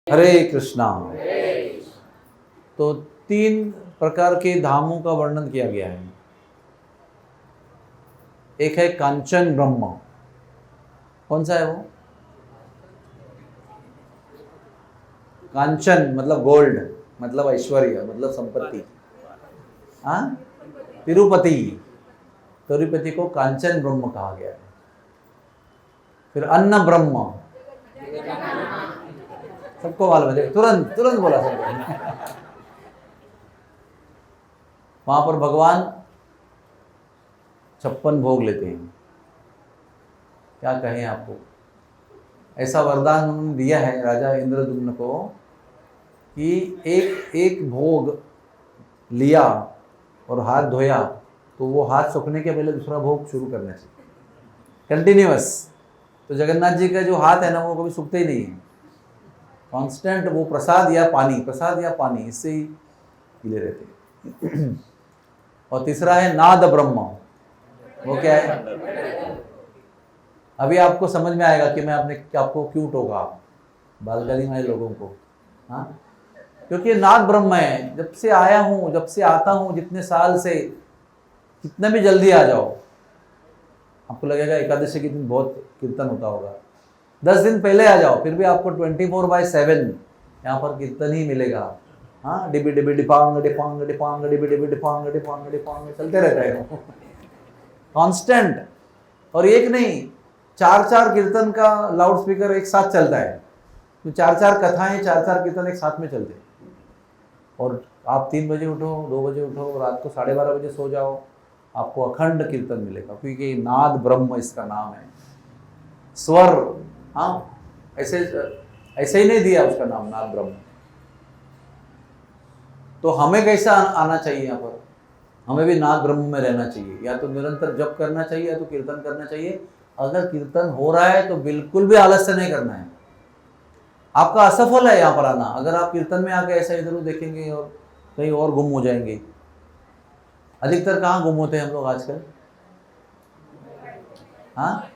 हरे कृष्णा। तो 3 प्रकार के धामों का वर्णन किया गया है। एक है कांचन ब्रह्म। कौन सा है वो? कांचन मतलब गोल्ड, मतलब ऐश्वर्य, मतलब संपत्ति। हाँ, तिरुपति। तिरुपति को कांचन ब्रह्म कहा गया है। फिर अन्न ब्रह्म, सबको मालूम है, तुरंत तुरंत बोला सबको। वहां पर भगवान 56 भोग लेते हैं। क्या कहें आपको, ऐसा वरदान उन्होंने दिया है राजा इंद्रद्युम्न को कि एक एक भोग लिया और हाथ धोया तो वो हाथ सूखने के पहले दूसरा भोग शुरू करना चाहिए, कंटिन्यूअस। तो जगन्नाथ जी का जो हाथ है ना, वो कभी सूखते ही नहीं है, कांस्टेंट। वो प्रसाद या पानी इससे ही पीले रहते हैं। और तीसरा है नाद ब्रह्म। वो क्या है? अभी आपको समझ में आएगा कि मैं आपको क्यों टोका बालगाली में लोगों को। हाँ, क्योंकि नाद ब्रह्म है। जब से आया हूं, जब से आता हूं, जितने साल से, कितना भी जल्दी आ जाओ, आपको लगेगा एकादशी के दिन बहुत कीर्तन होता होगा। 10 दिन पहले आ जाओ, फिर भी आपको 24/7 यहाँ पर कीर्तन ही मिलेगा। हाँ, डिबी डिबी डिपांग डिपांग डिपांग डिबी डिबी डिपांग डिपांग डिपांग चलते रहता है कांस्टेंट। और एक नहीं, 4 कीर्तन का लाउड स्पीकर एक साथ चलता है। तो 4 कथाएं, 4 कीर्तन एक साथ में चलते हैं। और आप 3 बजे उठो, 2 बजे उठो, रात को 12:30 बजे सो जाओ, आपको अखंड कीर्तन मिलेगा, क्योंकि नाद ब्रह्म इसका नाम है। स्वर, हाँ, ऐसे ही नहीं दिया उसका नाम नाद ब्रह्म। तो हमें कैसा आना चाहिए यहाँ पर? हमें भी नाद ब्रह्म में रहना चाहिए। या तो निरंतर जप करना चाहिए, या तो कीर्तन करना चाहिए। अगर कीर्तन हो रहा है तो बिल्कुल भी आलस्य नहीं करना है। आपका असफल है यहाँ पर आना अगर आप कीर्तन में आके ऐसा इधर उधर देखेंगे और कहीं और गुम हो जाएंगे। अधिकतर कहाँ गुम होते हैं हम लोग आजकल? हाँ,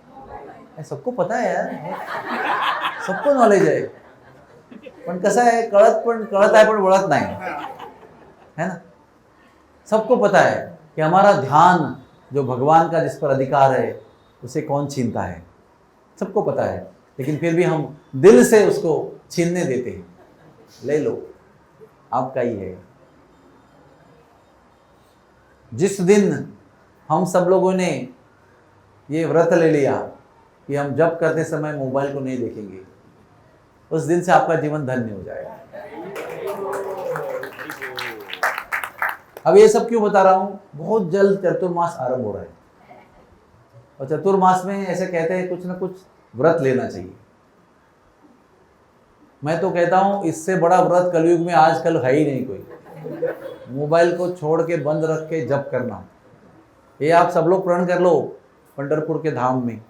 सबको पता है यार, सबको नॉलेज आहे, पण कसं आहे, कळत आहे पण वळत नाही, है ना? सबको पता है कि हमारा ध्यान जो भगवान का जिस पर अधिकार है उसे कौन छीनता है, सबको पता है। लेकिन फिर भी हम दिल से उसको छीनने देते हैं। ले लो, आपका ही है। जिस दिन हम सब लोगों ने ये व्रत ले लिया कि हम जप करते समय मोबाइल को नहीं देखेंगे, उस दिन से आपका जीवन धन्य हो जाएगा। अब ये सब क्यों बता रहा हूं? बहुत जल्द चतुर्मास आरंभ हो रहा है, और चतुर्मास में ऐसे कहते हैं कुछ ना कुछ व्रत लेना चाहिए। मैं तो कहता हूं इससे बड़ा व्रत कलयुग में आजकल है ही नहीं कोई। मोबाइल को छोड़ के बंद रख के जप करना, ये आप सब लोग प्रण कर लो पंढरपुर के धाम में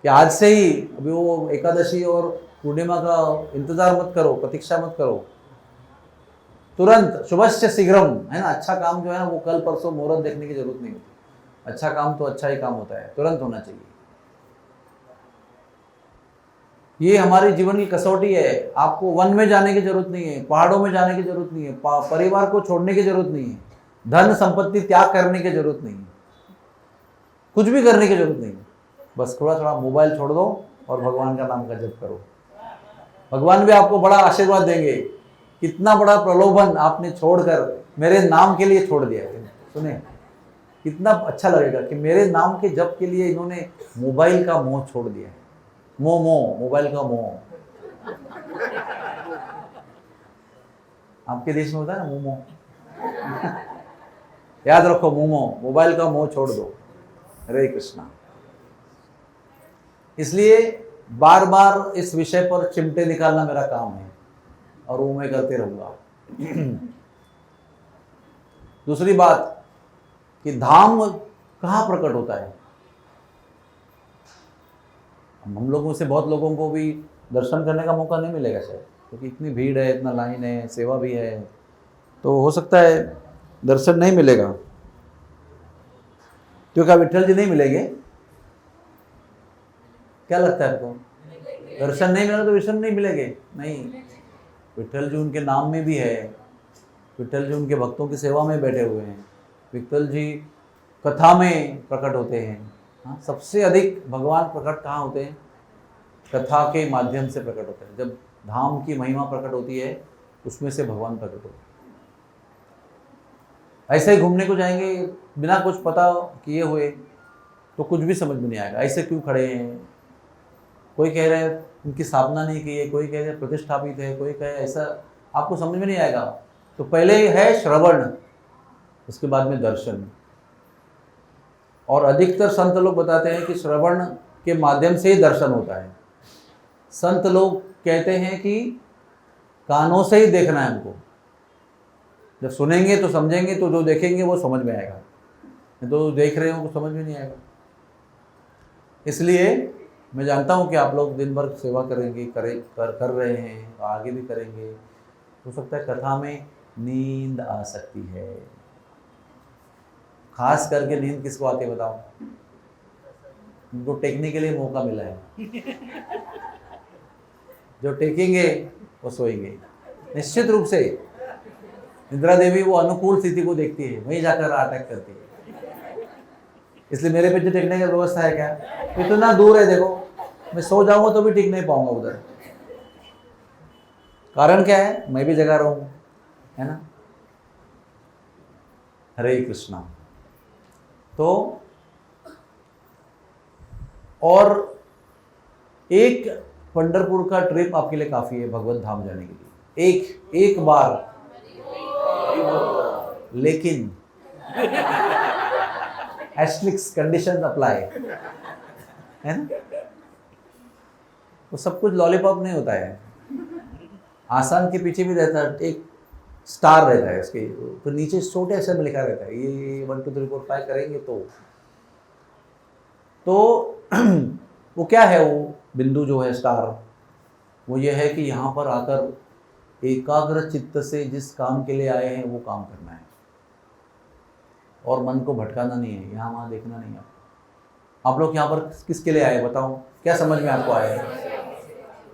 कि आज से ही, अभी वो एकादशी और पूर्णिमा का इंतजार मत करो, प्रतीक्षा मत करो, तुरंत शुभस्य शीघ्रम, है ना? अच्छा काम जो है वो कल परसों मुहूर्त देखने की जरूरत नहीं होती। अच्छा काम तो अच्छा ही काम होता है, तुरंत होना चाहिए। ये हमारी जीवन की कसौटी है। आपको वन में जाने की जरूरत नहीं है, पहाड़ों में जाने की जरूरत नहीं है, परिवार को छोड़ने की जरूरत नहीं है, धन संपत्ति त्याग करने की जरूरत नहीं है, कुछ भी करने की जरूरत नहीं है। बस थोड़ा थोड़ा मोबाइल छोड़ दो और भगवान का नाम का जप करो। भगवान भी आपको बड़ा आशीर्वाद देंगे। कितना बड़ा प्रलोभन आपने छोड़कर मेरे नाम के लिए छोड़ दिया। सुने, कितना अच्छा लगेगा कि मेरे नाम के जप के लिए इन्होंने मोबाइल का मोह छोड़ दिया है। मोबाइल का मोह। आपके देश में होता है ना मोमो। याद रखो, मोबाइल का मोह छोड़ दो। हरे कृष्णा। इसलिए बार बार इस विषय पर चिमटे निकालना मेरा काम है, और वो मैं करते रहूंगा। दूसरी बात कि धाम कहाँ प्रकट होता है? हम लोगों से बहुत लोगों को भी दर्शन करने का मौका नहीं मिलेगा शायद, क्योंकि इतनी भीड़ है, इतना लाइन है, सेवा भी है, तो हो सकता है दर्शन नहीं मिलेगा। तो क्या विठल जी नहीं मिलेंगे? क्या लगता है आपको? दर्शन नहीं मिला तो विष्णु नहीं मिलेंगे? नहीं, विट्ठल जी उनके नाम में भी है, विट्ठल जी उनके भक्तों की सेवा में बैठे हुए हैं, विट्ठल जी कथा में प्रकट होते हैं। हाँ, सबसे अधिक भगवान प्रकट कहाँ होते हैं? कथा के माध्यम से प्रकट होते हैं। जब धाम की महिमा प्रकट होती है उसमें से भगवान प्रकट होते हैं। ऐसे ही घूमने को जाएंगे बिना कुछ पता किए हुए तो कुछ भी समझ में नहीं आएगा। ऐसे क्यों खड़े हैं, कोई कह रहा है उनकी स्थापना नहीं की है, कोई कह रहा है प्रतिष्ठापित है, कोई कहे ऐसा, आपको समझ में नहीं आएगा। तो पहले है श्रवण, उसके बाद में दर्शन। और अधिकतर संत लोग बताते हैं कि श्रवण के माध्यम से ही दर्शन होता है। संत लोग कहते हैं कि कानों से ही देखना है हमको, जब सुनेंगे तो समझेंगे, तो जो देखेंगे वो समझ में आएगा, तो देख रहे हो तो समझ में नहीं आएगा। इसलिए मैं जानता हूँ कि आप लोग दिन भर सेवा करेंगे, कर रहे हैं, आगे भी करेंगे। हो सकता है कथा में नींद आ सकती है। खास करके नींद किसको आती है बताओ? उनको टेकने के लिए मौका मिला है। जो टेकेंगे वो सोएंगे निश्चित रूप से। इंदिरा देवी वो अनुकूल स्थिति को देखती है, वहीं जाकर अटैक करती है। इसलिए मेरे पे जो टिकने की व्यवस्था है क्या, इतना दूर है, देखो मैं सो जाऊंगा तो भी टिक नहीं पाऊंगा उधर। कारण क्या है? मैं भी जगा रहा हूं, है ना। हरे कृष्णा। तो और एक पंढरपुर का ट्रिप आपके लिए काफी है भगवत धाम जाने के लिए, एक बार। लेकिन एस्ट्रिक्स कंडीशन अप्लाई, है ना। वो सब कुछ लॉलीपॉप नहीं होता है। आसान के पीछे भी रहता है एक स्टार रहता है, उसके तो नीचे छोटे अक्षर में लिखा रहता है ये 1 2 3 4 5 करेंगे तो वो क्या है, वो बिंदु जो है स्टार, वो ये है कि यहाँ पर आकर एकाग्र चित्त से जिस काम के लिए आए हैं वो काम करना है और मन को भटकाना नहीं है, यहाँ वहाँ देखना नहीं है। आप लोग यहाँ पर किसके लिए आए बताओ? क्या समझ में आपको आए?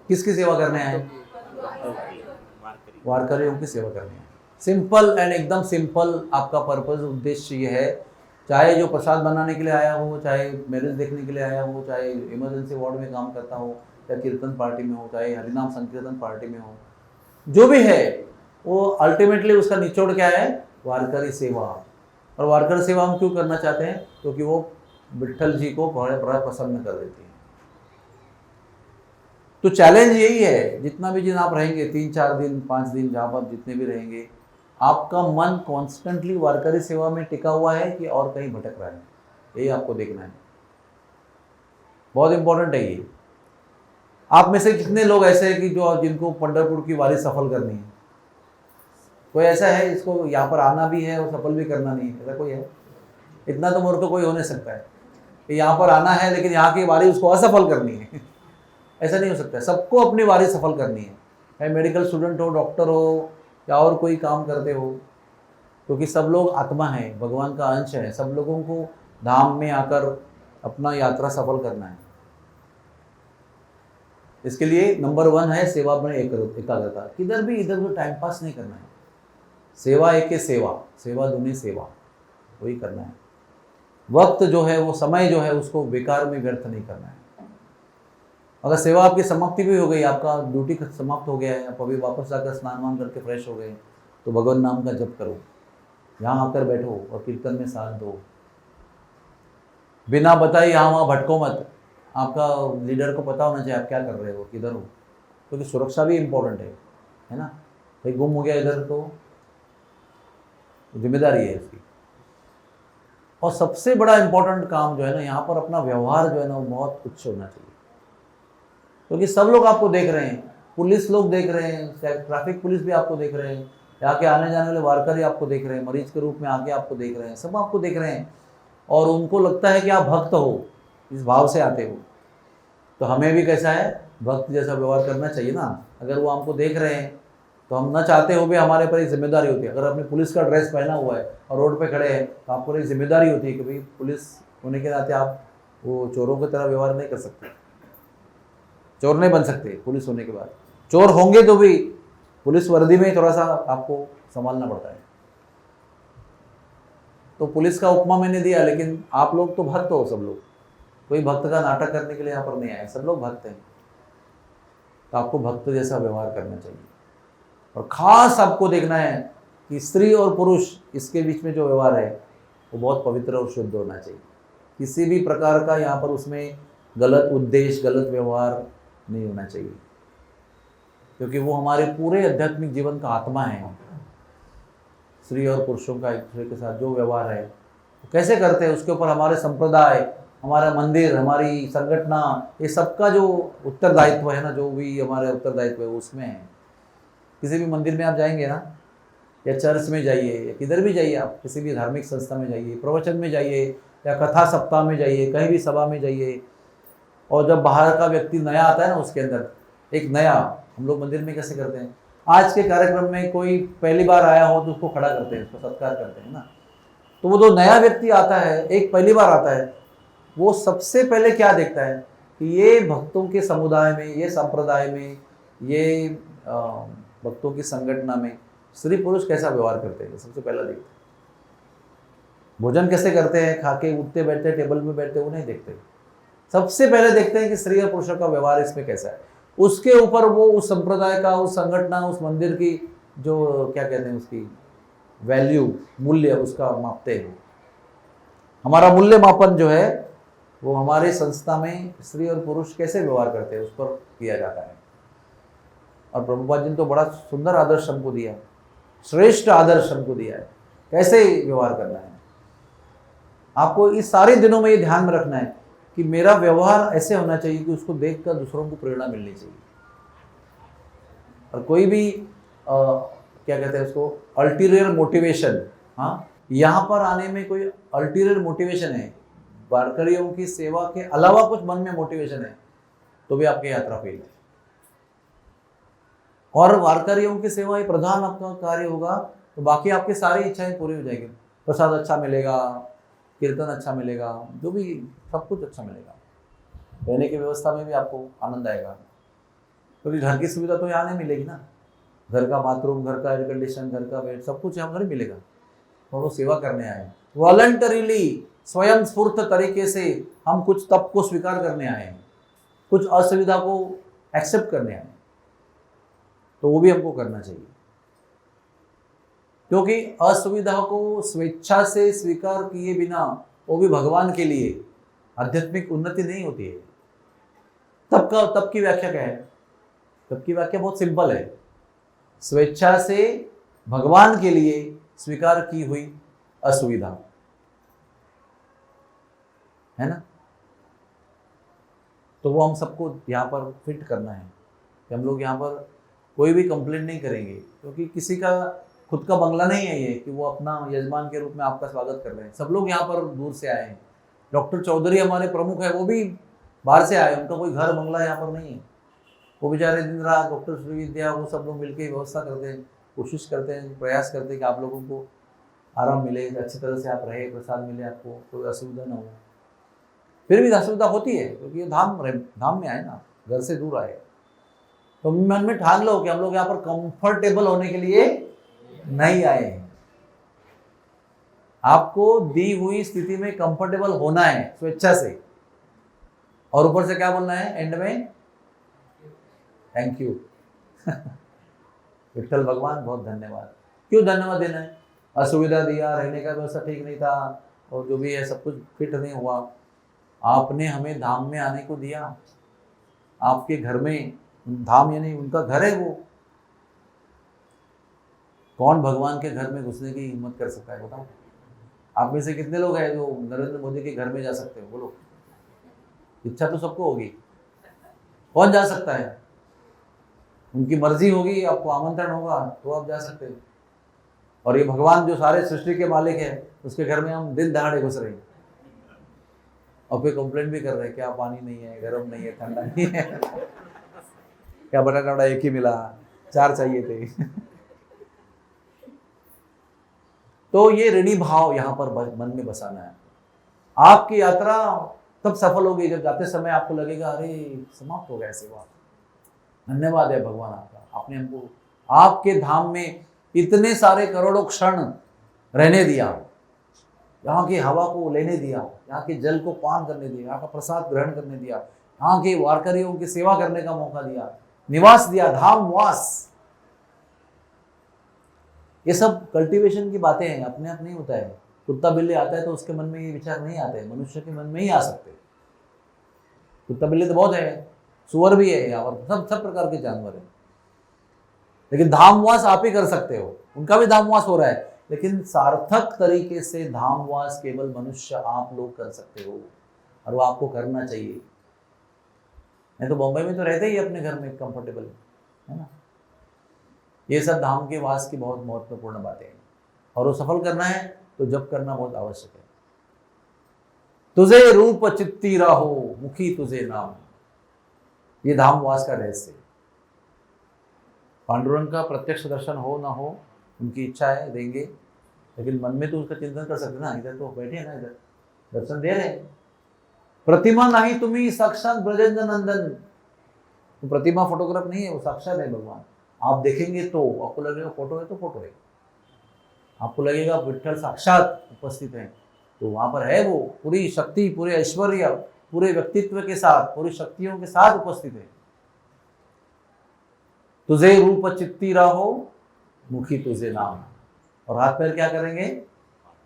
किसकी सेवा करने आए? वारकरियों की सेवा करने आए। सिंपल एंड एकदम सिंपल आपका पर्पस, उद्देश्य ये है। चाहे जो प्रसाद बनाने के लिए आया हो, चाहे मैरिज देखने के लिए आया हो, चाहे इमरजेंसी वार्ड में काम करता हो, या कीर्तन पार्टी में हो, चाहे हरिनाम संकीर्तन पार्टी में हो, जो भी है वो अल्टीमेटली उसका निचोड़ क्या है? वारकरी सेवा। और वारकरी सेवा हम क्यों करना चाहते हैं? क्योंकि वो विट्ठल जी को बड़ा प्रसन्न कर देती है। तो चैलेंज यही है, जितना भी दिन आप रहेंगे, 3 4 दिन 5 दिन, जहाँ पर जितने भी रहेंगे, आपका मन कॉन्स्टेंटली वारकरी सेवा में टिका हुआ है कि और कहीं भटक रहा है, यही आपको देखना है। बहुत इंपॉर्टेंट है ये। आप में से कितने लोग ऐसे हैं कि जिनको पंढरपुर की वारी सफल करनी है? कोई ऐसा है जिसको यहाँ पर आना भी है और सफल भी करना नहीं है? ऐसा कोई है? इतना तो मूर्ख कोई हो नहीं सकता है कि यहाँ पर आना है लेकिन यहाँ की वारी उसको असफल करनी है। ऐसा नहीं हो सकता। सबको अपनी वारी सफल करनी है, चाहे मेडिकल स्टूडेंट हो, डॉक्टर हो, या और कोई काम करते हो, क्योंकि सब लोग आत्मा है, भगवान का अंश है। सब लोगों को धाम में आकर अपना यात्रा सफल करना है। इसके लिए नंबर 1 है सेवा में एकाग्रता। किधर भी इधर उधर टाइम पास नहीं करना है। सेवा एक है, सेवा दुनी सेवा, वही करना है। वक्त जो है, वो समय जो है, उसको बेकार में व्यर्थ नहीं करना है। अगर सेवा आपकी समाप्ति भी हो गई, आपका ड्यूटी समाप्त हो गया है, आप अभी वापस जाकर स्नान वान करके फ्रेश हो गए, तो भगवान नाम का जप करो, यहाँ आकर बैठो और कीर्तन में साथ दो। बिना बताए यहाँ वहाँ भटको मत। आपका लीडर को पता होना चाहिए आप क्या कर रहे हो, किधर हो, क्योंकि सुरक्षा भी इम्पोर्टेंट है ना। कहीं गुम हो गया इधर तो जिम्मेदारी है उसकी। और सबसे बड़ा इम्पोर्टेंट काम जो है ना, यहाँ पर अपना व्यवहार जो है ना, वो बहुत उच्च होना चाहिए, क्योंकि सब लोग आपको देख रहे हैं। पुलिस लोग देख रहे हैं, ट्रैफिक पुलिस भी आपको देख रहे हैं, यहाँ के आने जाने वाले वारकरी आपको देख रहे हैं, मरीज के रूप में आके आपको देख रहे हैं, सब आपको देख रहे हैं। और उनको लगता है कि आप भक्त हो, इस भाव से आते हो। तो हमें भी कैसा है, भक्त जैसा व्यवहार करना चाहिए ना। अगर वो हमको देख रहे हैं तो हम न चाहते हो भी हमारे पर एक जिम्मेदारी होती है। अगर आपने पुलिस का ड्रेस पहना हुआ है और रोड पे खड़े हैं, तो आपको एक जिम्मेदारी होती है कि भाई पुलिस होने के नाते आप वो चोरों की तरह व्यवहार नहीं कर सकते, चोर नहीं बन सकते पुलिस होने के बाद। चोर होंगे तो भी पुलिस वर्दी में थोड़ा सा आपको संभालना पड़ता है। तो पुलिस का उपमा मैंने दिया, लेकिन आप लोग तो भक्त हो सब लोग, कोई भक्त का नाटक करने के लिए यहाँ पर नहीं आए, सब लोग भक्त हैं। तो आपको भक्त जैसा व्यवहार करना चाहिए। और खास आपको देखना है कि स्त्री और पुरुष इसके बीच में जो व्यवहार है वो बहुत पवित्र और शुद्ध होना चाहिए। किसी भी प्रकार का यहाँ पर उसमें गलत उद्देश्य, गलत व्यवहार नहीं होना चाहिए, क्योंकि वो हमारे पूरे आध्यात्मिक जीवन का आत्मा है। स्त्री और पुरुषों का एक दूसरे के साथ जो व्यवहार है वो कैसे करते हैं, उसके ऊपर हमारे संप्रदाय, हमारा मंदिर, हमारी संगठना, ये सबका जो उत्तरदायित्व है ना, जो भी हमारे उत्तरदायित्व है उसमें है। किसी भी मंदिर में आप जाएंगे ना, या चर्च में जाइए या किधर भी जाइए, आप किसी भी धार्मिक संस्था में जाइए, प्रवचन में जाइए या कथा सप्ताह में जाइए, कहीं भी सभा में जाइए, और जब बाहर का व्यक्ति नया आता है ना, उसके अंदर एक नया, हम लोग मंदिर में कैसे करते हैं, आज के कार्यक्रम में कोई पहली बार आया हो तो उसको खड़ा करते हैं, उसको सत्कार करते हैं ना। तो वो जो नया व्यक्ति आता है, एक पहली बार आता है, वो सबसे पहले क्या देखता है कि ये भक्तों के समुदाय में, ये संप्रदाय में, ये भक्तों की संगठना में स्त्री पुरुष कैसा व्यवहार करते हैं, सबसे पहला देखते हैं। भोजन कैसे करते हैं, खा के उठते बैठते टेबल में बैठते, वो नहीं देखते। सबसे पहले देखते हैं कि स्त्री और पुरुषों का व्यवहार इसमें कैसा है। उसके ऊपर वो उस संप्रदाय का, उस संगठन, उस मंदिर की जो क्या कहते हैं उसकी वैल्यू, मूल्य, उसका मापते हैं। हमारा मूल्य मापन जो है वो हमारे संस्था में स्त्री और पुरुष कैसे व्यवहार करते हैं उस पर किया जाता है। और प्रभुपाद जी ने तो बड़ा सुंदर आदर्श हमको दिया है, श्रेष्ठ आदर्श हमको दिया है, कैसे व्यवहार करना है। आपको इस सारे दिनों में ये ध्यान में रखना है कि मेरा व्यवहार ऐसे होना चाहिए कि उसको देखकर दूसरों को प्रेरणा मिलनी चाहिए। और कोई भी क्या कहते हैं उसको, अल्टीरियर मोटिवेशन, हाँ, यहाँ पर आने में कोई अल्टीरियर मोटिवेशन है, वारकरियों की सेवा के अलावा कुछ मन में मोटिवेशन है, तो भी आपकी यात्रा फेल है। और वारकरियों की सेवा ही प्रधान आपका कार्य होगा, तो बाकी आपकी सारी इच्छाएं पूरी हो जाएगी। प्रसाद अच्छा मिलेगा, कीर्तन अच्छा मिलेगा, जो भी सब कुछ अच्छा मिलेगा, रहने की व्यवस्था में भी आपको आनंद आएगा, क्योंकि घर की सुविधा तो यहाँ नहीं मिलेगी ना। घर का बाथरूम, घर का एयर कंडीशन, घर का बेड, सब कुछ यहाँ पर नहीं मिलेगा। और वो सेवा करने आए, वॉलंटरीली, स्वयं स्फूर्त तरीके से हम कुछ तप को स्वीकार करने आए हैं, कुछ असुविधा को एक्सेप्ट करने आए हैं, तो वो भी हमको करना चाहिए। क्योंकि असुविधा को स्वेच्छा से स्वीकार किए बिना, वो भी भगवान के लिए, आध्यात्मिक उन्नति नहीं होती है। तप की व्याख्या क्या है? तप की व्याख्या बहुत सिंपल है, स्वेच्छा से भगवान के लिए स्वीकार की हुई असुविधा, है ना। तो वो हम सबको यहाँ पर फिट करना है कि हम लोग यहाँ पर कोई भी कंप्लेंट नहीं करेंगे, क्योंकि किसी का खुद का बंगला नहीं है ये कि वो अपना यजमान के रूप में आपका स्वागत कर रहे हैं। सब लोग यहाँ पर दूर से आए हैं। डॉक्टर चौधरी हमारे प्रमुख है, वो भी बाहर से आए, उनका कोई घर बंगला यहाँ पर नहीं है। वो बेचारे दिन रात, डॉक्टर श्रीविद्या, वो सब लोग मिलकर व्यवस्था करते हैं, कोशिश करते हैं, प्रयास करते हैं कि आप लोगों को आराम मिले, अच्छी तरह से आप रहे, प्रसाद मिले, आपको कोई असुविधा ना हो। फिर भी असुविधा होती है, क्योंकि ये धाम में आए ना, घर से दूर आए। तो मन में ठान लो कि हम लोग यहाँ पर कंफर्टेबल होने के लिए नहीं आए हैं। आपको दी हुई स्थिति में कंफर्टेबल होना है स्वेच्छा से, और ऊपर से क्या बोलना है एंड में? थैंक यू विठ्ठल भगवान, बहुत धन्यवाद। क्यों धन्यवाद देना है? असुविधा दिया, रहने का व्यवस्था ठीक नहीं था, और जो भी है सब कुछ फिट नहीं हुआ। आपने हमें धाम में आने को दिया, आपके घर में, धाम यानी उनका घर है वो। कौन भगवान के घर में घुसने की हिम्मत कर सकता है बताओ? आप में से कितने लोग हैं जो नरेंद्र मोदी के घर में जा सकते हो? बोलो। इच्छा तो सबको होगी, कौन जा सकता है? उनकी मर्जी होगी, आपको आमंत्रण होगा तो आप जा सकते हो। और ये भगवान जो सारे सृष्टि के मालिक है, उसके घर में हम दिन दहाड़े घुस रहे हैं, और फिर कंप्लेंट भी कर रहे हैं क्या पानी नहीं है, गर्म नहीं है, ठंडा नहीं है, क्या बटाटा वड़ा एक ही मिला, 4 चाहिए थे। तो ये ऋणी भाव यहाँ पर मन में बसाना है। आपकी यात्रा तब सफल होगी जब जाते समय आपको लगेगा अरे समाप्त हो गया सेवा, धन्यवाद है भगवान आपका, आपने हमको आपके धाम में इतने सारे करोड़ों क्षण रहने दिया, यहाँ की हवा को लेने दिया, यहाँ के जल को पान करने दिया, यहाँ का प्रसाद ग्रहण करने दिया, यहाँ के वारकरियों की सेवा करने का मौका दिया, निवास दिया, धाम वास। ये सब कल्टीवेशन की बातें हैं, अपने आप नहीं होता है। कुत्ता बिल्ली आता है तो उसके मन में ये विचार नहीं आते हैं, मनुष्य के मन में ही आ सकते। कुत्ता बिल्ली तो बहुत है, सुअर भी है यहाँ पर, सब सब प्रकार के जानवर हैं, लेकिन धामवास आप ही कर सकते हो। उनका भी धामवास हो रहा है, लेकिन सार्थक तरीके से धामवास केवल मनुष्य आप लोग कर सकते हो, और वो आपको करना चाहिए। नहीं तो बॉम्बे में तो रहते ही अपने घर में कंफर्टेबल, है ना। ये सब धाम के वास की बहुत महत्वपूर्ण बातें हैं, और वो सफल करना है तो जप करना बहुत आवश्यक है। तुझे रूप चित्ती राहो, मुखी तुझे नाम, ये धामवास का रहस्य। पांडुरंग का प्रत्यक्ष दर्शन हो ना हो, उनकी इच्छा है देंगे, लेकिन मन में तो उसका चिंतन कर सकते ना। इधर तो बैठे ना, इधर दर्शन दे रहे। प्रतिमा नहीं तुम्ही साक्षात ब्रजेंद्र नंदन, तो प्रतिमा फोटोग्राफ नहीं है, वो साक्षात है भगवान। आप देखेंगे तो आपको लगेगा फोटो है तो फोटो है, आपको लगेगा विठ्ठल साक्षात उपस्थित है, तो वहां पर है वो पूरी शक्ति, पूरे ऐश्वर्य, पूरे व्यक्तित्व के साथ, पूरी शक्तियों के साथ उपस्थित है। तुझे रूप चित्ती राहो, मुखी तुझे नाम, और हाथ पैर क्या करेंगे,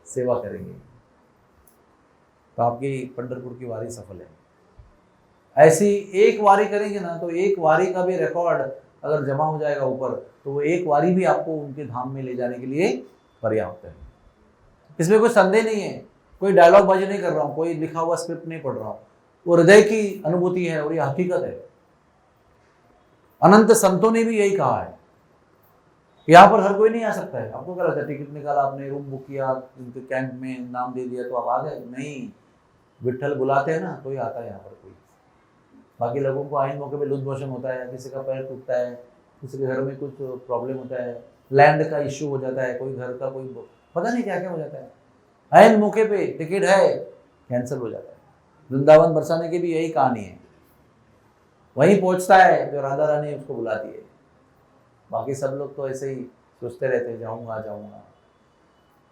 सेवा करेंगे, तो आपकी पंढरपुर की वारी सफल है। ऐसी एक वारी करेंगे ना, तो एक वारी का भी रिकॉर्ड अगर जमा हो जाएगा ऊपर, तो वो एक वारी भी आपको उनके धाम में ले जाने के लिए पर्याप्त है। इसमें कोई संदेह नहीं है, कोई डायलॉग बाजी नहीं कर रहा हूँ, कोई लिखा हुआ स्क्रिप्ट नहीं पढ़ रहा हूँ, वो हृदय की अनुभूति है और ये हकीकत है। अनंत संतों ने भी यही कहा है, यहाँ पर हर कोई नहीं आ सकता है। आपको क्या लगता है, टिकट निकाला आपने, रूम बुक किया, उनके कैंप में नाम दे दिया तो आप आ गए? नहीं, विठ्ठल बुलाते हैं ना तो ही आता है यहाँ पर कोई। बाकी लोगों को आइन मौके पे लूज मोशन होता है, किसी का पैर टूटता है, किसी के घर में कुछ प्रॉब्लम होता है, लैंड का इश्यू हो जाता है, कोई घर का कोई पता नहीं क्या क्या हो जाता है, आइन मौके पे टिकट है कैंसिल हो जाता है। वृंदावन बरसाने की भी यही कहानी है, वहीं पहुंचता है जो राधा रानी उसको बुलाती है। बाकी सब लोग तो ऐसे ही सोचते रहते हैं जाऊंगा जाऊंगा।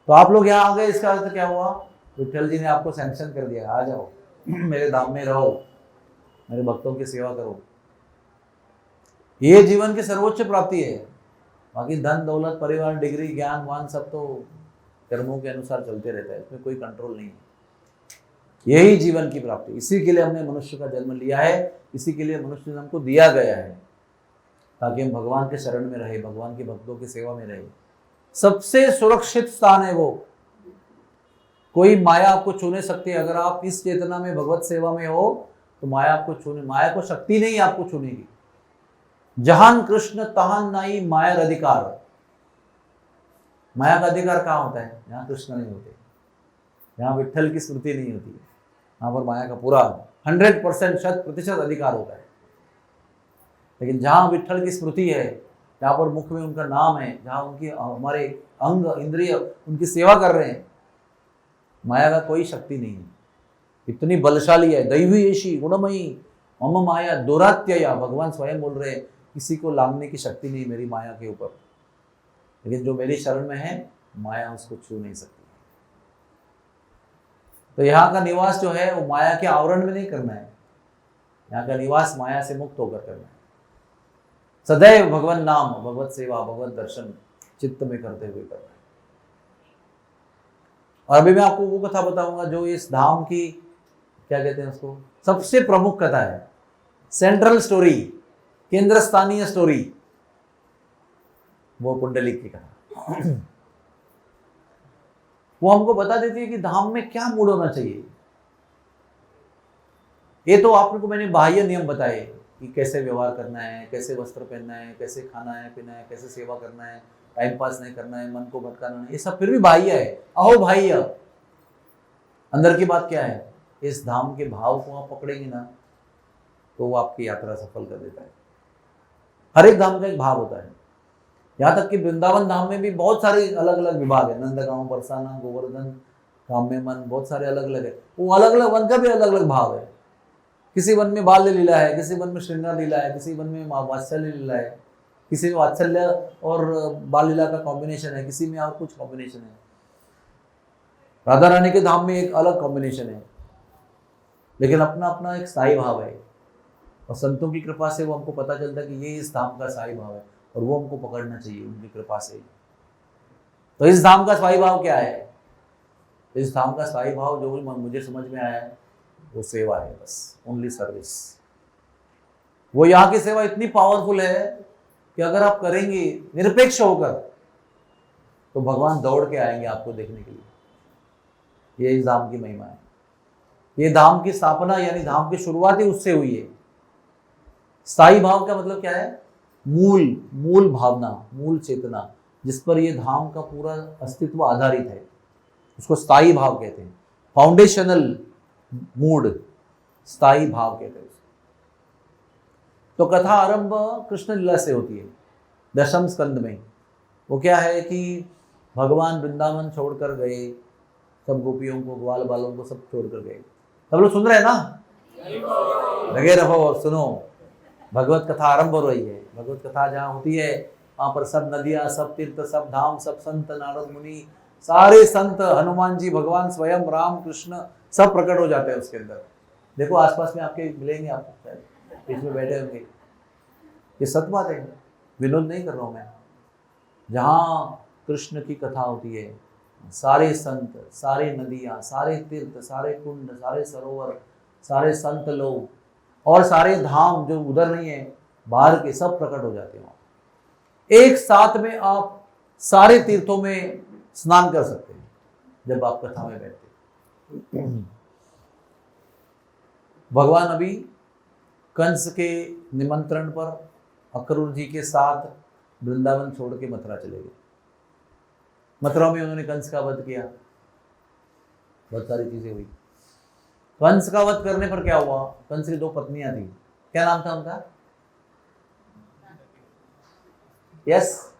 तो आप लोग यहाँ आ गए, इसका अर्थ क्या हुआ, विठ्ठल जी ने आपको सैंक्शन कर दिया, आ जाओ मेरे धाम में रहो, मेरे भक्तों की सेवा करो। ये जीवन की सर्वोच्च प्राप्ति है। बाकी धन दौलत परिवार डिग्री ज्ञान वान सब तो कर्मों के अनुसार चलते रहता है, इसमें कोई कंट्रोल नहीं है। यही जीवन की प्राप्ति, इसी के लिए हमने मनुष्य का जन्म लिया है, इसी के लिए मनुष्य जन्म को दिया गया है, ताकि हम भगवान के शरण में रहे, भगवान के भक्तों की सेवा में रहे। सबसे सुरक्षित स्थान है वो, कोई माया आपको छू नहीं सकती। अगर आप इस चेतना में भगवत सेवा में हो तो माया आपको छूने, माया को शक्ति नहीं आपको छूने की। जहान कृष्ण तहान नाई माया अधिकार। माया का अधिकार कहाँ होता है, यहाँ कृष्ण नहीं होते, यहाँ विठ्ठल की स्मृति नहीं होती है, यहाँ पर माया का पूरा 100% 100% अधिकार होता है। लेकिन जहाँ विठ्ठल की स्मृति है, जहाँ पर मुख में उनका नाम है, जहाँ उनकी हमारे अंग इंद्रिय उनकी सेवा कर रहे हैं, माया का कोई शक्ति नहीं है, इतनी बलशाली है। दैवी ऐशी गुणमयी मम माया दुरात्यया, भगवान स्वयं बोल रहे हैं, किसी को लांघने की शक्ति नहीं मेरी माया के ऊपर, लेकिन जो मेरी शरण में है माया उसको छू नहीं सकती। तो यहाँ का निवास जो है वो माया के आवरण में नहीं करना है, यहाँ का निवास माया से मुक्त होकर करना है। सदैव भगवान नाम, भगवत सेवा, भगवत दर्शन चित्त में करते हुए करना है। और अभी मैं आपको वो कथा बताऊंगा जो इस धाम की क्या कहते हैं उसको, सबसे प्रमुख कथा है, सेंट्रल स्टोरी, केंद्र स्थानीय स्टोरी, वो पुंडलिक की कथा। वो हमको बता देती है कि धाम में क्या मूड होना चाहिए। ये तो आपको मैंने बाह्य नियम बताए कि कैसे व्यवहार करना है, कैसे वस्त्र पहनना है, कैसे खाना है पीना है, कैसे सेवा करना है, टाइम पास नहीं करना है, मन को भटकाना नहीं, ये सब फिर भी बाह्य है। अहो बाह्य, अंदर की बात क्या है, इस धाम के भाव को आप पकड़ेंगे ना तो वो आपकी यात्रा सफल कर देता है। हर एक धाम का एक भाव होता है, यहाँ तक कि वृंदावन धाम में भी बहुत सारे अलग अलग विभाग है, नंदगांव, बरसाना, गोवर्धन, काम्य मन, बहुत सारे अलग अलग है। वो अलग अलग वन का भी अलग अलग भाव है। किसी वन में बाल्य लीला है, किसी वन में श्रृंगार लीला है, किसी वन में वात्सल्य लीला है, किसी में वात्सल्य और बाल लीला का कॉम्बिनेशन है, किसी में और कुछ कॉम्बिनेशन है। राधा रानी के धाम में एक अलग कॉम्बिनेशन है, लेकिन अपना अपना एक स्थायी भाव है। और संतों की कृपा से वो हमको पता चलता है कि ये इस धाम का स्थायी भाव है, और वो हमको पकड़ना चाहिए उनकी कृपा से। तो इस धाम का स्थायी भाव क्या है? इस धाम का स्थायी भाव जो मुझे समझ में आया है वो सेवा है, बस ओनली सर्विस। वो यहाँ की सेवा इतनी पावरफुल है कि अगर आप करेंगे निरपेक्ष होकर तो भगवान दौड़ के आएंगे आपको देखने के लिए। ये इस धाम की महिमा है। ये धाम की स्थापना यानी धाम की शुरुआत ही उससे हुई है। स्थायी भाव का मतलब क्या है? मूल भावना, मूल चेतना, जिस पर ये धाम का पूरा अस्तित्व आधारित है, उसको स्थायी भाव कहते हैं। फाउंडेशनल मूड, स्थायी भाव कहते हैं। तो कथा आरंभ कृष्ण लीला से होती है दशम स्कंद में। वो क्या है कि भगवान वृंदावन छोड़कर गए, सब गोपियों को, ग्वाल बालों को सब छोड़कर गए। सब लोग सुन रहे हैं ना? लगे रहो और सुनो। भगवत कथा आरंभ हो रही है। भगवत कथा जहाँ होती है वहाँ पर सब नदियाँ, सब तीर्थ, सब धाम, सब संत, नारद मुनि, सारे संत, हनुमान जी, भगवान स्वयं, राम कृष्ण, सब प्रकट हो जाते हैं उसके अंदर। देखो आसपास में आपके मिलेंगे, आपको बीच में बैठे होंगे। ये सत्य बात है, विनोद नहीं कर रहा हूँ मैं। जहाँ कृष्ण की कथा होती है, सारे संत, सारे नदियाँ, सारे तीर्थ, सारे कुंड, सारे सरोवर, सारे संत लोग और सारे धाम जो उधर नहीं है, बाहर के, सब प्रकट हो जाते हैं। एक साथ में आप सारे तीर्थों में स्नान कर सकते हैं जब आप कथा में बैठते। भगवान अभी कंस के निमंत्रण पर अक्रूर जी के साथ वृंदावन छोड़ के मथुरा चले गए। मथुरा में उन्होंने कंस का वध किया, बहुत सारी चीजें हुई। कंस का वध करने पर क्या हुआ? कंस की दो पत्नियां थी, क्या नाम था उनका? यस,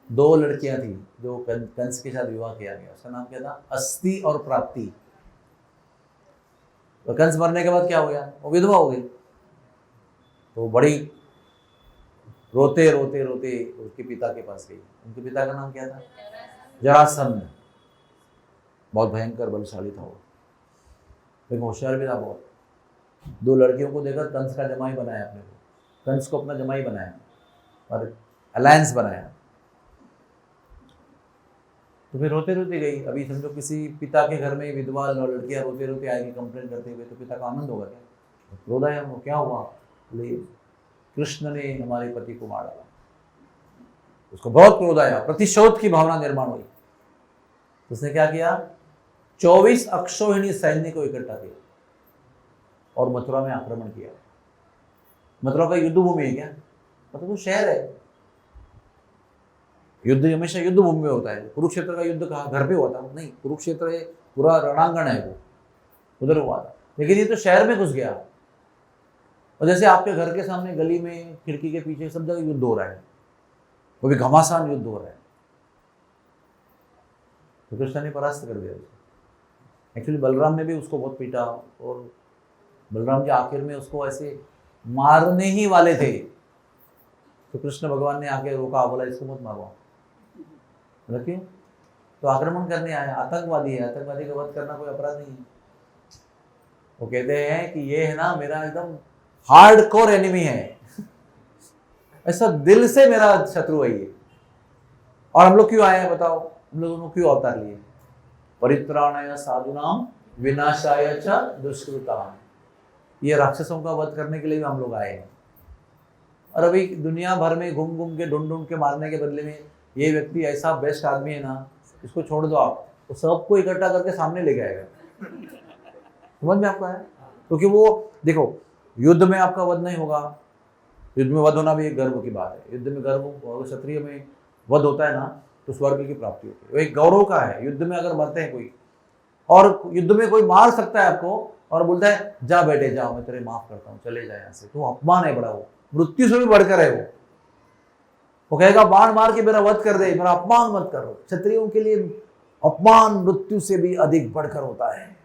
दो लड़कियां थी जो कंस के साथ विवाह किया गया। उसका नाम क्या था? अस्ति और प्राप्ति। तो कंस मरने के बाद क्या हो गया? वो विधवा हो गई। तो बड़ी रोते रोते रोते उसके पिता के पास गई। उनके पिता का नाम क्या था? जरासंध। बहुत भयंकर बलशाली था वो, लेकिन होशियार भी था बहुत। दो लड़कियों को देखकर कंस का जमाई बनाया अपने को, कंस को अपना जमाई बनाया और अलायंस बनाया। तो फिर रोते रोते गई। अभी समझो किसी पिता के घर में विधवा लड़कियां रोते रोते आएगी कंप्लेन करते हुए, तो पिता का आनंद होगा क्या? क्रोध आया उनको, क्या हुआ? बोले कृष्ण ने हमारे पति को मार डाला। उसको बहुत क्रोध आया, प्रतिशोध की भावना निर्माण हुई। उसने क्या किया? 24 अक्षौहिणी सैन्य को इकट्ठा किया और मथुरा में आक्रमण किया। मथुरा का युद्ध भूमि है क्या? मतलब तो शहर है। युद्ध हमेशा युद्ध भूमि में होता है। कुरुक्षेत्र का युद्ध कहाँ? घर पे हुआ था? नहीं, कुरुक्षेत्र है पूरा रणांगण है, वो उधर हुआ था। लेकिन ये तो शहर में घुस गया। और जैसे आपके घर के सामने गली में, खिड़की के पीछे, सब जगह युद्ध हो रहा है, वो भी घमासान युद्ध हो रहा है। तो कृष्ण ने परास्त कर दिया उसको। एक्चुअली बलराम ने भी उसको बहुत पीटा, और बलराम जी आखिर में उसको ऐसे मारने ही वाले थे। तो कृष्ण भगवान ने आके रोका, बोला इसको मत मारो। बोला क्यों? तो आक्रमण करने आया, आतंकवादी है, आतंकवादी का वध करना कोई अपराध नहीं है। वो कहते हैं कि ये है ना मेरा एकदम हार्डकोर एनिमी है, ऐसा दिल से मेरा शत्रु है ये। और हम लोग क्यों आए हैं बताओ? हम लोगों ने क्यों अवतार लिए? परित्राणाय साधुनाम विनाशाय च दुष्कृताम। ये राक्षसों का वध करने के लिए भी हम लोग आए हैं। और अभी दुनिया भर में घूम घूम के, ढूंढ ढूंढ के मारने के बदले में ये व्यक्ति ऐसा बेस्ट आदमी है ना, इसको छोड़ दो आप, तो सबको इकट्ठा करके सामने लेके आएगा। समझ में आपको आया? क्योंकि वो देखो, युद्ध में आपका वध नहीं होगा। युद्ध में वध होना भी एक गर्व की बात है। युद्ध में गर्व, क्षत्रिय में वध होता है ना तो स्वर्ग की प्राप्ति होती है, वो एक गौरव का है। युद्ध में अगर मरते हैं कोई, और युद्ध में कोई मार सकता है आपको और बोलता है जा बेटे जाओ, मैं तेरे माफ करता हूँ, चले जाए यहाँ से, तो अपमान है बड़ा, वो मृत्यु से भी बढ़कर है। वो कहेगा बाण मार के मेरा वध कर दे, मेरा अपमान मत करो। क्षत्रियों के लिए अपमान मृत्यु से भी अधिक बढ़कर होता है।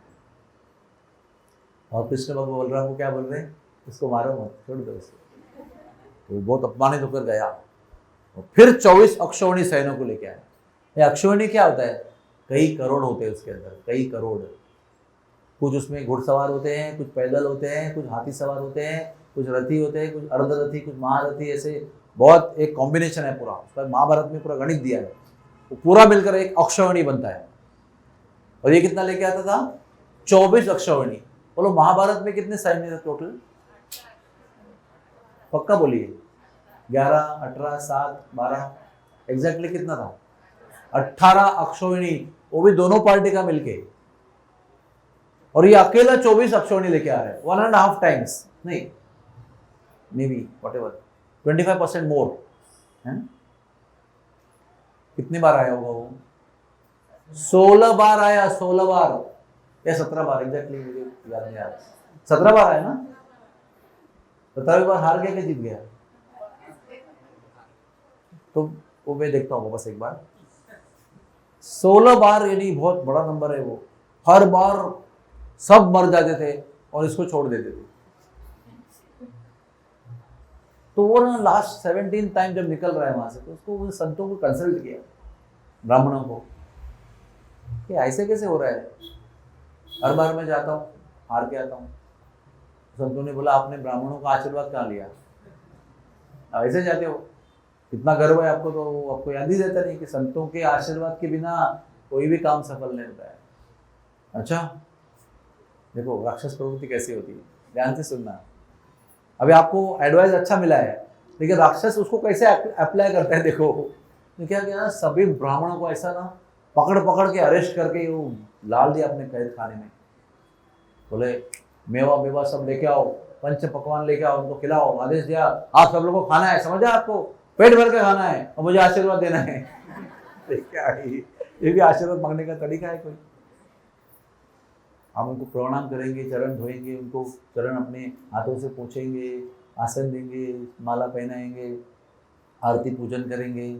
और कृष्ण भगवान बलराम को क्या बोल रहे हैं? इसको मारो मत, छोड़ दो इसको। वो बहुत अपमानित होकर गया और फिर 24 अक्षौहिणी सैनिकों को लेके आया। ये अक्षौहिणी क्या होता है? कई करोड़ होते हैं उसके अंदर, कई करोड़। कुछ उसमें घुड़सवार होते हैं, कुछ पैदल होते हैं, कुछ हाथी सवार होते हैं, कुछ रथी होते हैं, कुछ अर्धरथी, कुछ महारथी, ऐसे बहुत एक कॉम्बिनेशन है पूरा। उसका महाभारत में पूरा गणित दिया है, वो पूरा मिलकर एक अक्षौहिणी बनता है। और ये कितना लेके आता था? 24 अक्षौहिणी। बोलो महाभारत में कितने सैन्य थे टोटल? पक्का बोलिए। 11, 18, 7, 12, एग्जैक्टली कितना था? 18 अक्षौहिणी, वो भी दोनों पार्टी का मिलके। और ये अकेला 24 अक्षौहिणी लेके आ रहा है, 1.5 टाइम्स नहीं, मे बी व्हाटएवर 25% मोर है। कितनी बार आया होगा वो? 16 बार आया, 16 बार या 17 बार, एग्जैक्टली मुझे याद नहीं आ रहा। 17 बार आया ना? 17वीं बार हार गया कि जीत गया? तो वो मैं देखता हूँ बस एक बार। 16 बार, यानी बहुत बड़ा नंबर है वो। हर बार सब मर जाते थे और इसको छोड़ देते थे। तो वो ना लास्ट 17 टाइम जब निकल रहा है वहां से, तो उसको संतों को कंसल्ट किया, ब्राह्मणों को, कि ऐसे कैसे हो रहा है? हर बार मैं जाता हूँ, हार के आता हूँ। संतों ने बोला, आपने ब्राह्मणों का आशीर्वाद कहाँ लिया? ऐसे जाते हो, इतना गर्व है आपको तो आपको याद ही रहता नहीं कि संतों के आशीर्वाद के बिना कोई भी काम सफल नहीं होता है। अच्छा, देखो राक्षस प्रवृत्ति कैसी होती है, ध्यान से सुनना। अभी आपको एडवाइस अच्छा मिला है, लेकिन राक्षस उसको कैसे अप्लाई करता है देखो। तो क्या किया, सभी ब्राह्मणों को ऐसा ना पकड़ के अरेस्ट करके वो डाल दिया अपने कैद खाने में। बोले मेवा सब लेके आओ, पंच पकवान लेके आओ, उनको खिलाओ। आदेश दिया, आप सब लोगों को खाना है, समझा? आपको पेट भर के खाना है और मुझे आशीर्वाद देना है। क्या है ये भी आशीर्वाद मांगने का तरीका है कोई? हम उनको प्रणाम करेंगे, चरण धोएंगे, उनको चरण अपने हाथों से पोंछेंगे, आसन देंगे, माला पहनाएंगे, आरती पूजन करेंगे।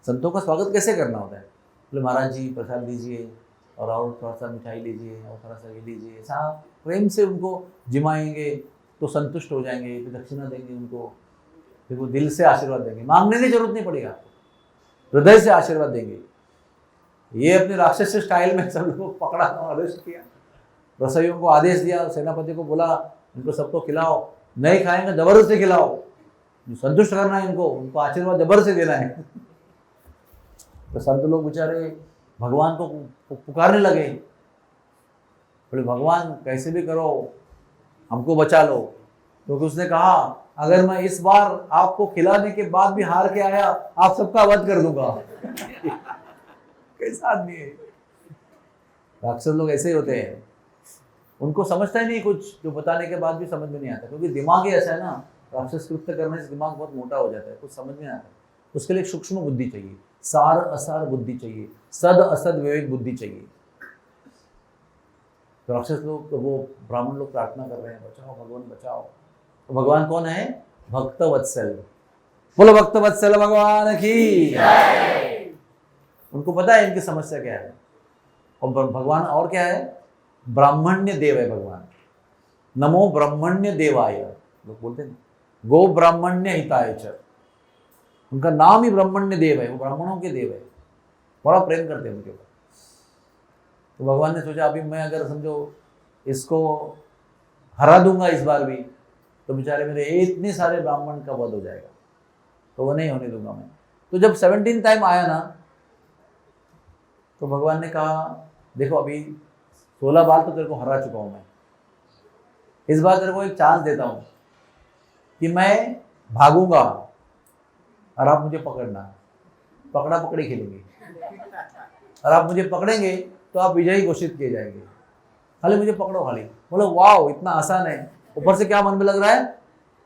संतों का स्वागत कैसे करना होता है? बोले महाराज जी प्रसाद दीजिए और थोड़ा सा मिठाई लीजिए और थोड़ा सा ये लीजिए। ऐसा प्रेम से उनको जिमाएंगे तो संतुष्ट हो जाएंगे, फिर दक्षिणा देंगे उनको, फिर वो दिल से आशीर्वाद देंगे। मांगने की जरूरत नहीं पड़ेगा, हृदय से आशीर्वाद देंगे। ये अपने राक्षस स्टाइल में सब लोग पकड़ा, अरेस्ट किया, रसोइयों को आदेश दिया, सेनापति को बोला इनको सबको खिलाओ, नहीं खाएंगे जबरदस्ती खिलाओ, संतुष्ट करना है इनको, उनको आशीर्वाद जबरदस्ती देना है। तो संत लोग बेचारे भगवान को पुकारने लगे, बोले भगवान कैसे भी करो हमको बचा लो, क्योंकि उसने कहा अगर मैं इस बार आपको खिलाने के बाद भी हार के आया, आप सबका वध कर दूंगा। कैसा आदमी है? राक्षस लोग ऐसे ही होते हैं, उनको समझता ही नहीं कुछ, जो बताने के बाद भी समझ में नहीं आता, क्योंकि दिमाग ही ऐसा है ना, राक्षस कृत्य करने से दिमाग बहुत मोटा हो जाता है, कुछ समझ में नहीं आता। उसके लिए सूक्ष्म बुद्धि चाहिए, सार असार बुद्धि चाहिए, सद असद विवेक बुद्धि चाहिए। तो राक्षस लोग, तो वो ब्राह्मण लोग प्रार्थना कर रहे हैं, बचाओ भगवान बचाओ। तो भगवान कौन है? भक्त वत्सल। बोलो भक्त वत्सल भगवान की। उनको पता है इनकी समस्या क्या है। और भगवान और क्या है? ब्राह्मण्य देव है भगवान। नमो ब्राह्मण्य देवाय, लोग बोलते हैं गो ब्राह्मण्य हिताय च। उनका नाम ही ब्राह्मण्य देव है, वो ब्राह्मणों के देव है, बड़ा प्रेम करते हैं उनके ऊपर। तो भगवान ने सोचा अभी मैं अगर समझो इसको हरा दूंगा इस बार भी, तो बेचारे मेरे इतने सारे ब्राह्मण का वध हो जाएगा, तो वो नहीं होने दूंगा मैं। तो जब 17 टाइम आया ना, तो भगवान ने कहा देखो अभी 16 बार तो तेरे को हरा चुका हूं मैं, इस बार तेरे को एक चांस देता हूं कि मैं भागूंगा और आप मुझे पकड़ना, पकड़ा पकड़ी खेलेंगे, और आप मुझे पकड़ेंगे तो आप विजयी घोषित किए जाएंगे। खाली मुझे पकड़ो खाली। बोलो वाह इतना आसान है। ऊपर से क्या मन में लग रहा है?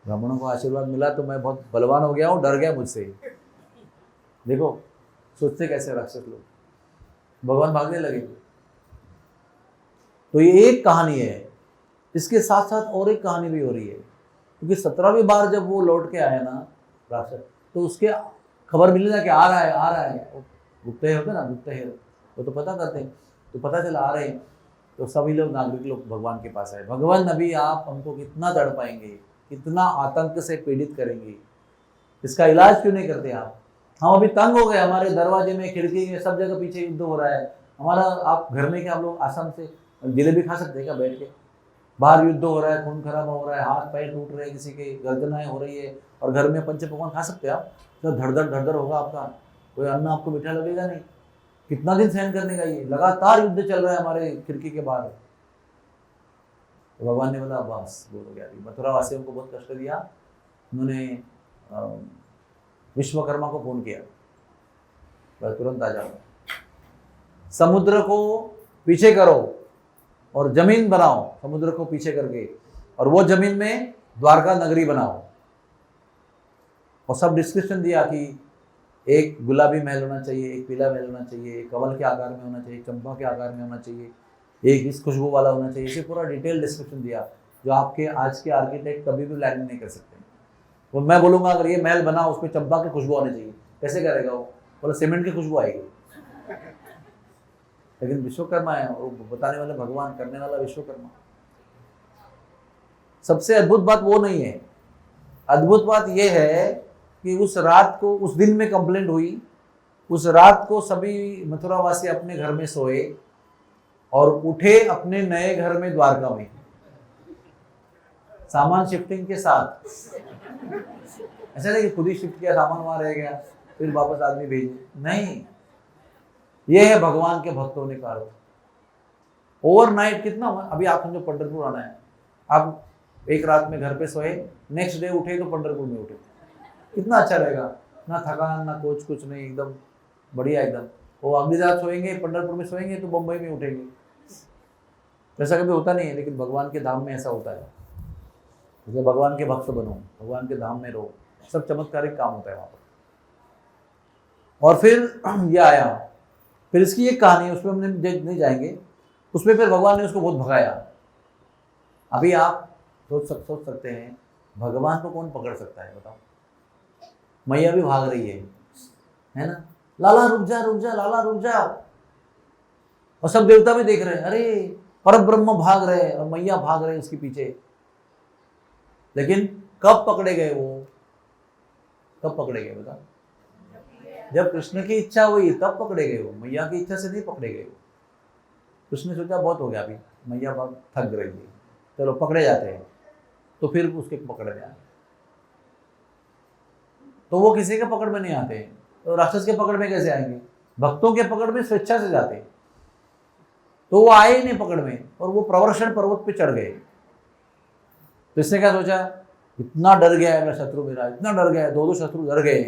ब्राह्मणों को आशीर्वाद मिला तो मैं बहुत बलवान हो गया हूँ, डर गया मुझसे। देखो सोचते कैसे राक्षस लोग, भगवान भागने लगे। तो ये एक कहानी है, इसके साथ साथ और एक कहानी भी हो रही है, क्योंकि 17वीं बार जब वो लौट के आया ना राक्षस, तो उसके खबर मिली ना कि आ रहा है। गुप्तहेर होते ना, गुप्तहेर वो तो पता करते हैं, तो पता चला आ रहे हैं। तो सभी लोग नागरिक लोग भगवान के पास आए, भगवान अभी आप हमको कितना तड़ पाएंगे, कितना आतंक से पीड़ित करेंगे, इसका इलाज क्यों नहीं करते आप? हम अभी तंग हो गए, हमारे दरवाजे में, खिड़की में, सब जगह पीछे युद्ध हो रहा है हमारा। आप घर में क्या हम लोग आसाम से जलेबी खा सकते हैं क्या बैठ के? बाहर युद्ध हो रहा है, खून खराबा हो रहा है, हाथ पैर टूट रहे हैं, किसी के गर्दनाएं हो रही है, और घर में पंच पकवान खा सकते हैं आप? तो धड़धड़ होगा आपका, कोई अन्न आपको मीठा लगेगा नहीं। कितना दिन सहन करने का? ये लगातार युद्ध चल रहा है हमारे खिड़की के बाहर। तो भगवान ने बोला बस बोल हो गया। मथुरा वासियों को बहुत कष्ट दिया। उन्होंने विश्वकर्मा को फोन किया, बस तुरंत आ जाओ, समुद्र को पीछे करो और जमीन बनाओ, समुद्र को पीछे करके, और वो जमीन में द्वारका नगरी बनाओ। और सब डिस्क्रिप्शन दिया कि एक गुलाबी महल होना चाहिए, एक पीला महल होना चाहिए, एक कमल के आकार में होना चाहिए, चंपा के आकार में होना चाहिए, एक इस खुशबू वाला होना चाहिए। इसे पूरा डिटेल डिस्क्रिप्शन दिया, जो आपके आज के आर्किटेक्ट कभी भी प्लानिंग नहीं कर सकते। वो मैं बोलूँगा अगर ये महल बना उसमें चंपा की खुशबू आनी चाहिए, कैसे करेगा वो? बोला सीमेंट की खुशबू आएगी। लेकिन विश्वकर्मा है, और बताने वाले भगवान, करने वाला विश्वकर्मा। सबसे अद्भुत बात वो नहीं है, अद्भुत बात यह है कि उस रात को, उस दिन में कंप्लेंट हुई, उस रात को सभी मथुरावासी अपने घर में सोए और उठे अपने नए घर में द्वारका में, सामान शिफ्टिंग के साथ। ऐसा नहीं कि खुद ही शिफ्ट किया, सामान वहां रह गया फिर वापस आदमी भेजे, नहीं। यह है भगवान के भक्त होने का अर्थ। ओवरनाइट कितना, अभी आप समझो पंढरपुर आना है, आप एक रात में घर पे सोए, नेक्स्ट डे उठे तो पंढरपुर में उठे, कितना अच्छा रहेगा, ना थकान ना कुछ नहीं, एकदम बढ़िया एकदम। वो अगली रात सोएंगे पंढरपुर में, सोएंगे तो बम्बई में उठेंगे। ऐसा कभी होता नहीं है, लेकिन भगवान के धाम में ऐसा होता है। इसलिए भगवान के भक्त बनो, भगवान के धाम में रहो, सब चमत्कारिक काम होता है वहाँ पर। और फिर ये आया, फिर इसकी एक कहानी, उसमें हम नहीं जाएंगे, उसमें फिर भगवान ने उसको बहुत भगाया। अभी आप सोच सकते हैं भगवान को कौन पकड़ सकता है बताओ? मैया भी भाग रही है ना, लाला रुक जा लाला रुक जा, और सब देवता भी देख रहे हैं, अरे परब्रह्म भाग रहे और मैया भाग रहे उसके पीछे। लेकिन कब पकड़े गए वो? कब पकड़े गए बताओ? जब कृष्ण की इच्छा हुई तब पकड़े गए वो, मैया की इच्छा से नहीं पकड़े गए वो। कृष्ण ने सोचा बहुत हो गया, अभी मैया बहुत थक रही है, चलो पकड़े जाते हैं, तो फिर उसके पकड़ में आए। तो वो किसी के पकड़ में नहीं आते हैं, तो राक्षस के पकड़ में कैसे आएंगे? भक्तों के पकड़ में स्वेच्छा से जाते हैं। तो वो आए ही नहीं पकड़ में, और वो प्रवर्षण पर्वत पे चढ़ गए। तो इसने क्या सोचा, इतना डर गया है मेरा शत्रु, मेरा इतना डर गया है, दो शत्रु डर गए,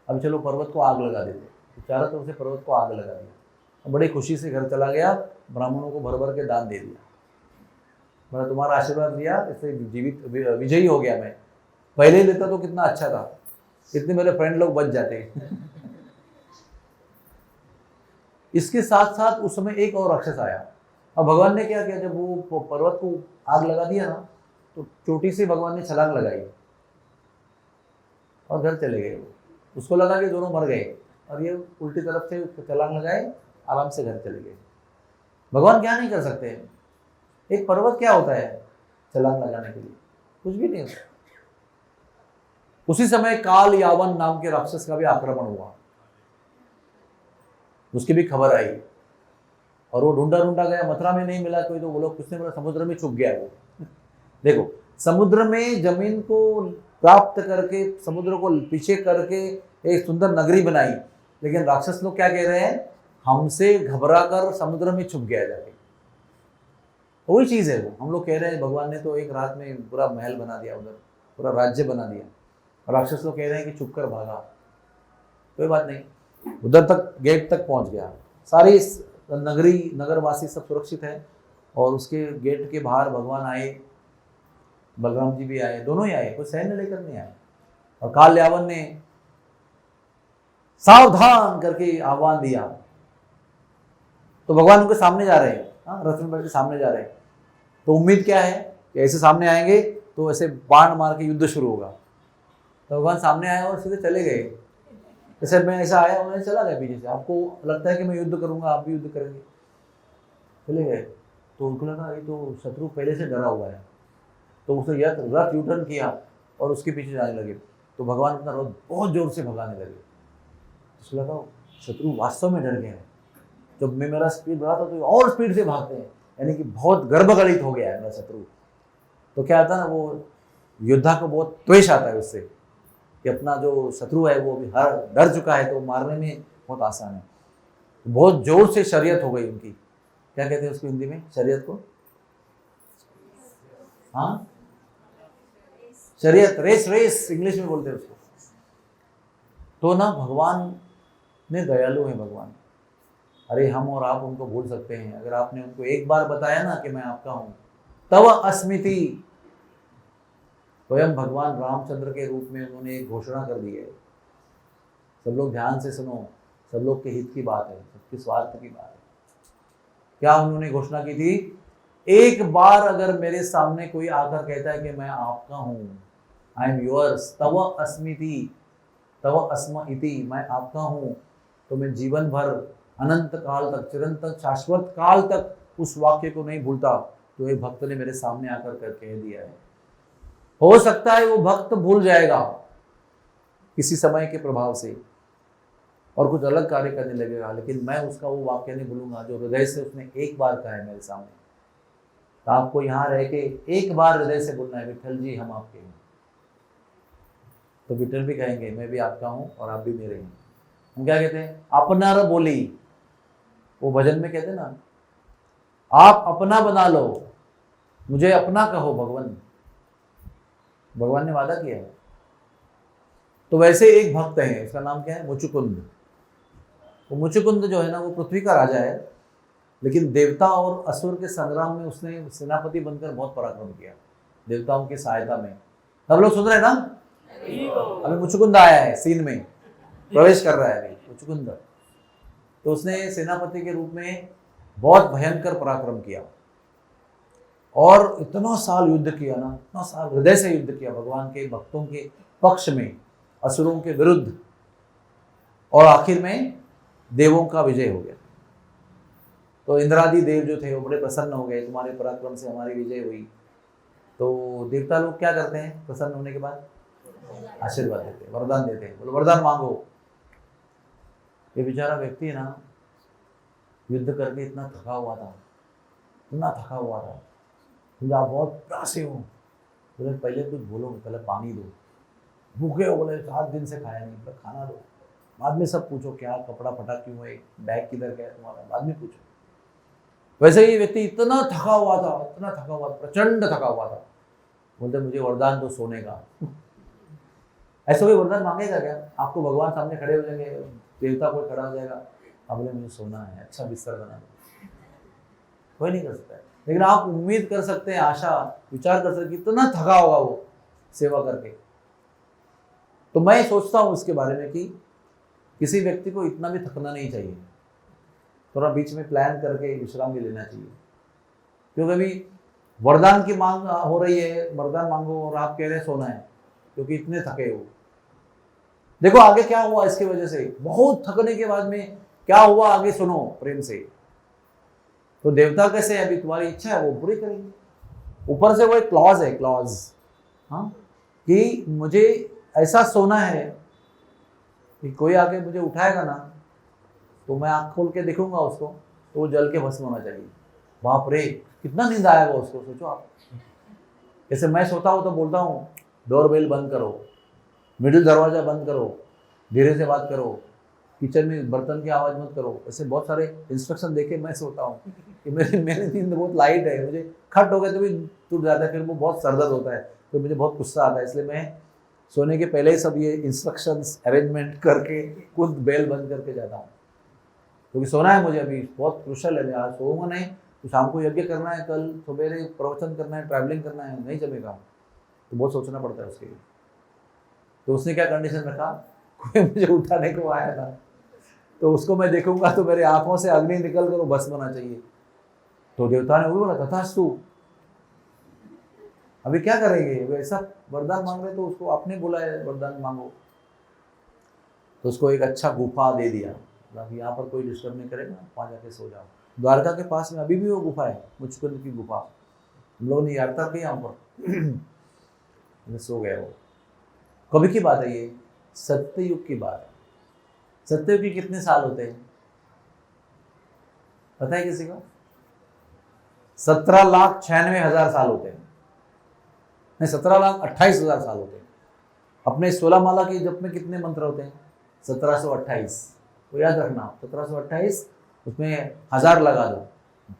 अब चलो पर्वत को आग लगा देते। तो चारों तरफ से पर्वत को आग लगा दिया, बड़ी खुशी से घर चला गया, ब्राह्मणों को भर भर के दान दे दिया। मैंने तुम्हारा आशीर्वाद दिया, इससे जीवित विजयी हो गया मैं, पहले ही लेता तो कितना अच्छा था, इतने मेरे फ्रेंड लोग बच जाते। इसके साथ साथ उस समय एक और राक्षस आया। अब भगवान ने क्या किया, जब वो पर्वत को आग लगा दिया ना, तो चोटी से भगवान ने छलांग लगाई और घर चले गए। उसको लगा कि दोनों मर गए, और ये उल्टी तरफ से छलांग लगाए, आराम से घर चले गए। भगवान क्या नहीं कर सकते? एक पर्वत क्या होता है छलांग लगाने के लिए? कुछ भी नहीं होता। उसी समय काल यावन नाम के राक्षस का भी आक्रमण हुआ, उसकी भी खबर आई, और वो ढूंढा गया, मथुरा में नहीं मिला कोई, तो वो लोग किसने बोला, समुद्र में छुप गया वो। देखो, समुद्र में जमीन को प्राप्त करके, समुद्र को पीछे करके एक सुंदर नगरी बनाई, लेकिन राक्षस लोग क्या कह रहे हैं, हमसे घबरा कर समुद्र में छुप गया जाके। वही चीज है वो, हम लोग कह रहे हैं भगवान ने तो एक रात में पूरा महल बना दिया, उधर पूरा राज्य बना दिया, और राक्षस लोग कह रहे हैं कि छुप कर भागा। कोई बात नहीं, उधर तक गेट तक पहुंच गया, सारी नगरी नगरवासी सब सुरक्षित है, और उसके गेट के बाहर भगवान आए, बलराम जी भी आए, दोनों ही आए, कोई सैन्य लेकर नहीं आए। और काल यावन ने सावधान करके आह्वान दिया, तो भगवान उनके सामने जा रहे हैं, रथ में बैठ के सामने जा रहे हैं। तो उम्मीद क्या है कि ऐसे सामने आएंगे तो ऐसे बाण मार के युद्ध शुरू होगा। तो भगवान सामने आए और सीधे चले गए, जैसे मैं ऐसा आया और मैं चला गया पीछे से। आपको लगता है कि मैं युद्ध करूंगा, आप भी युद्ध करेंगे, चले गए। तो उनको लगा ये तो शत्रु पहले से डरा हुआ है, तो उसने रथ यूटर्न किया और उसके पीछे जाने लगे। तो भगवान अपना रथ बहुत जोर से भगाने लगे। उसको लगा शत्रु वास्तव में डर गया है, जब मैं मेरा स्पीड बढ़ा था तो और स्पीड से भागते हैं, यानी कि बहुत गर्भगलित हो गया है मेरा शत्रु। तो क्या आता है ना, वो योद्धा को बहुत द्वेष आता है उससे कि अपना जो शत्रु है वो भी हर डर चुका है तो मारने में बहुत आसान है। बहुत जोर से शर्यत हो गई उनकी। क्या कहते हैं उसको हिंदी में, शर्यत को? हाँ, शर्यत, रेस, रेस इंग्लिश में बोलते हैं उसको। तो ना भगवान ने दयालु है भगवान। अरे हम और आप उनको भूल सकते हैं, अगर आपने उनको एक बार बताया ना कि मैं आपका हूं, तव अस्मिति, स्वयं भगवान रामचंद्र के रूप में उन्होंने एक घोषणा कर दी है। सब लोग ध्यान से सुनो, सब लोग के हित की बात है, सबके स्वार्थ की बात है। क्या उन्होंने घोषणा की थी? एक बार अगर मेरे सामने कोई आकर कहता है कि मैं आपका हूं, आई एम योर्स, तव अस्मिति, तव अस्म इति, मैं आपका हूं, तो मैं जीवन भर, अनंत काल तक, चिरंतन शाश्वत काल तक उस वाक्य को नहीं भूलता जो एक भक्त ने मेरे सामने आकर कर कह दिया है। हो सकता है वो भक्त भूल जाएगा किसी समय के प्रभाव से और कुछ अलग कार्य करने लगेगा, लेकिन मैं उसका वो वाक्य नहीं भूलूंगा जो हृदय से उसने एक बार कहा है मेरे सामने। तो आपको यहाँ रह के एक बार हृदय से बोलना है, विठल जी हम आपके हैं। तो विठल भी कहेंगे मैं भी आपका हूँ और आप भी मेरे हैं। हम क्या कहते हैं? अपना बोली, वो भजन में कहते हैं ना, आप अपना बना लो, मुझे अपना कहो भगवान। भगवान ने वादा किया है। तो वैसे एक भक्त है, उसका नाम क्या है? मुचुकुंद। वो मुचुकुंद जो है ना, वो पृथ्वी का राजा है, लेकिन देवता और असुर के संग्राम में उसने सेनापति बनकर बहुत पराक्रम किया, देवताओं की सहायता में। सब लोग सुन रहे हैं ना? अभी मुचुकुंद आया है सीन में, प्रवेश कर रहा है अभी मुचुकुंद। तो उसने सेनापति के रूप में बहुत भयंकर पराक्रम किया और इतना साल युद्ध किया ना, इतना साल हृदय से युद्ध किया भगवान के भक्तों के पक्ष में, असुरों के विरुद्ध, और आखिर में देवों का विजय हो गया। तो इंद्रादि देव जो थे वो बड़े प्रसन्न हो गए, तुम्हारे पराक्रम से हमारी विजय हुई। तो देवता लोग क्या करते हैं? प्रसन्न होने के बाद आशीर्वाद देते हैं, वरदान देते हैं, बोलो वरदान मांगो। ये बेचारा व्यक्ति है ना, युद्ध करके इतना थका हुआ था, इतना थका हुआ था, बोले आप बहुत प्यासे हो, बोले पहले कुछ बोलो, पहले पानी दो। भूखे हो, बोले 7 दिन से खाया नहीं, बोले खाना दो। बाद में सब पूछो, क्या कपड़ा फटा क्यों है, बैग किधर गया तुम्हारा, बाद में पूछो। वैसे ही व्यक्ति इतना थका हुआ था, इतना थका हुआ था, प्रचंड थका हुआ था। बोलते मुझे वरदान दो सोने का। ऐसा कोई वरदान मांगेगा क्या? आपको भगवान सामने खड़े हो जाएंगे, देवता कोई खड़ा हो जाएगा, आप बोले मुझे सोना है, अच्छा बिस्तर बना दो। कोई नहीं कर सकता है, लेकिन आप उम्मीद कर सकते हैं, आशा विचार कर सकते, कितना थका होगा वो सेवा करके। तो मैं सोचता हूँ इसके बारे में कि किसी व्यक्ति को इतना भी थकना नहीं चाहिए, थोड़ा बीच में प्लान करके विश्राम भी लेना चाहिए। क्योंकि अभी वरदान की मांग हो रही है, वरदान मांगो और आप कह रहे हैं सोना है, क्योंकि इतने थके हो। देखो आगे क्या हुआ इसकी वजह से, बहुत थकने के बाद में क्या हुआ आगे सुनो प्रेम से। तो देवता कैसे है, अभी तुम्हारी इच्छा है वो पूरी करेंगे। ऊपर से वो एक क्लॉज है, क्लॉज, हाँ, कि मुझे ऐसा सोना है कि कोई आके मुझे उठाएगा ना तो मैं आँख खोल के देखूंगा उसको तो वो जल के भस्म होना चाहिए। बाप रे, कितना नींद आएगा उसको, सोचो आप। जैसे मैं सोता हूँ तो बोलता हूँ डोरबेल बंद करो, मिडिल दरवाजा बंद करो, धीरे से बात करो, किचन में बर्तन की आवाज़ मत करो। ऐसे बहुत सारे इंस्ट्रक्शन देके मैं सोता हूँ कि मेरी नींद बहुत लाइट है, मुझे खट हो गए तो भी टूट जाता है, फिर वो बहुत सरदर्द होता है, तो मुझे बहुत गुस्सा आता है। इसलिए मैं सोने के पहले ही सब ये इंस्ट्रक्शंस अरेंजमेंट करके खुद बेल बंद करके जाता हूँ, क्योंकि सोना है मुझे, अभी बहुत क्रुशल है। आज सोऊंगा नहीं तो शाम को यज्ञ करना है, कल सवेरे प्रवचन करना है, ट्रैवलिंग करना है, नहीं जमेगा, तो बहुत सोचना पड़ता है उसके लिए। तो उसने क्या कंडीशन रखा, कोई मुझे उठाने को आया था तो उसको मैं देखूंगा तो मेरे आंखों से अग्नि निकल कर वो भस्म होना चाहिए। तो देवता ने वो बोला तथास्तु। अभी क्या करेंगे, वो ऐसा वरदान मांग रहे तो उसको आपने बोला है वरदान मांगो, तो उसको एक अच्छा गुफा दे दिया, यहाँ पर कोई डिस्टर्ब नहीं करेगा, वहाँ जाके सो जाओ। द्वारका के पास में अभी भी वो गुफा है, मुचकुंद की गुफा, हम लोगों ने यात्रा की यहाँ पर। सो गया वो। कभी की बात है ये? सत्ययुग की बात है। सत्ययुग के कितने साल होते हैं पता है किसी को? 17,96,000 साल होते हैं, नहीं 17,28,000 साल होते हैं। अपने 16 माला के जप में कितने मंत्र होते हैं? 1728। तो याद रखना 1728, उसमें 1000 लगा दो,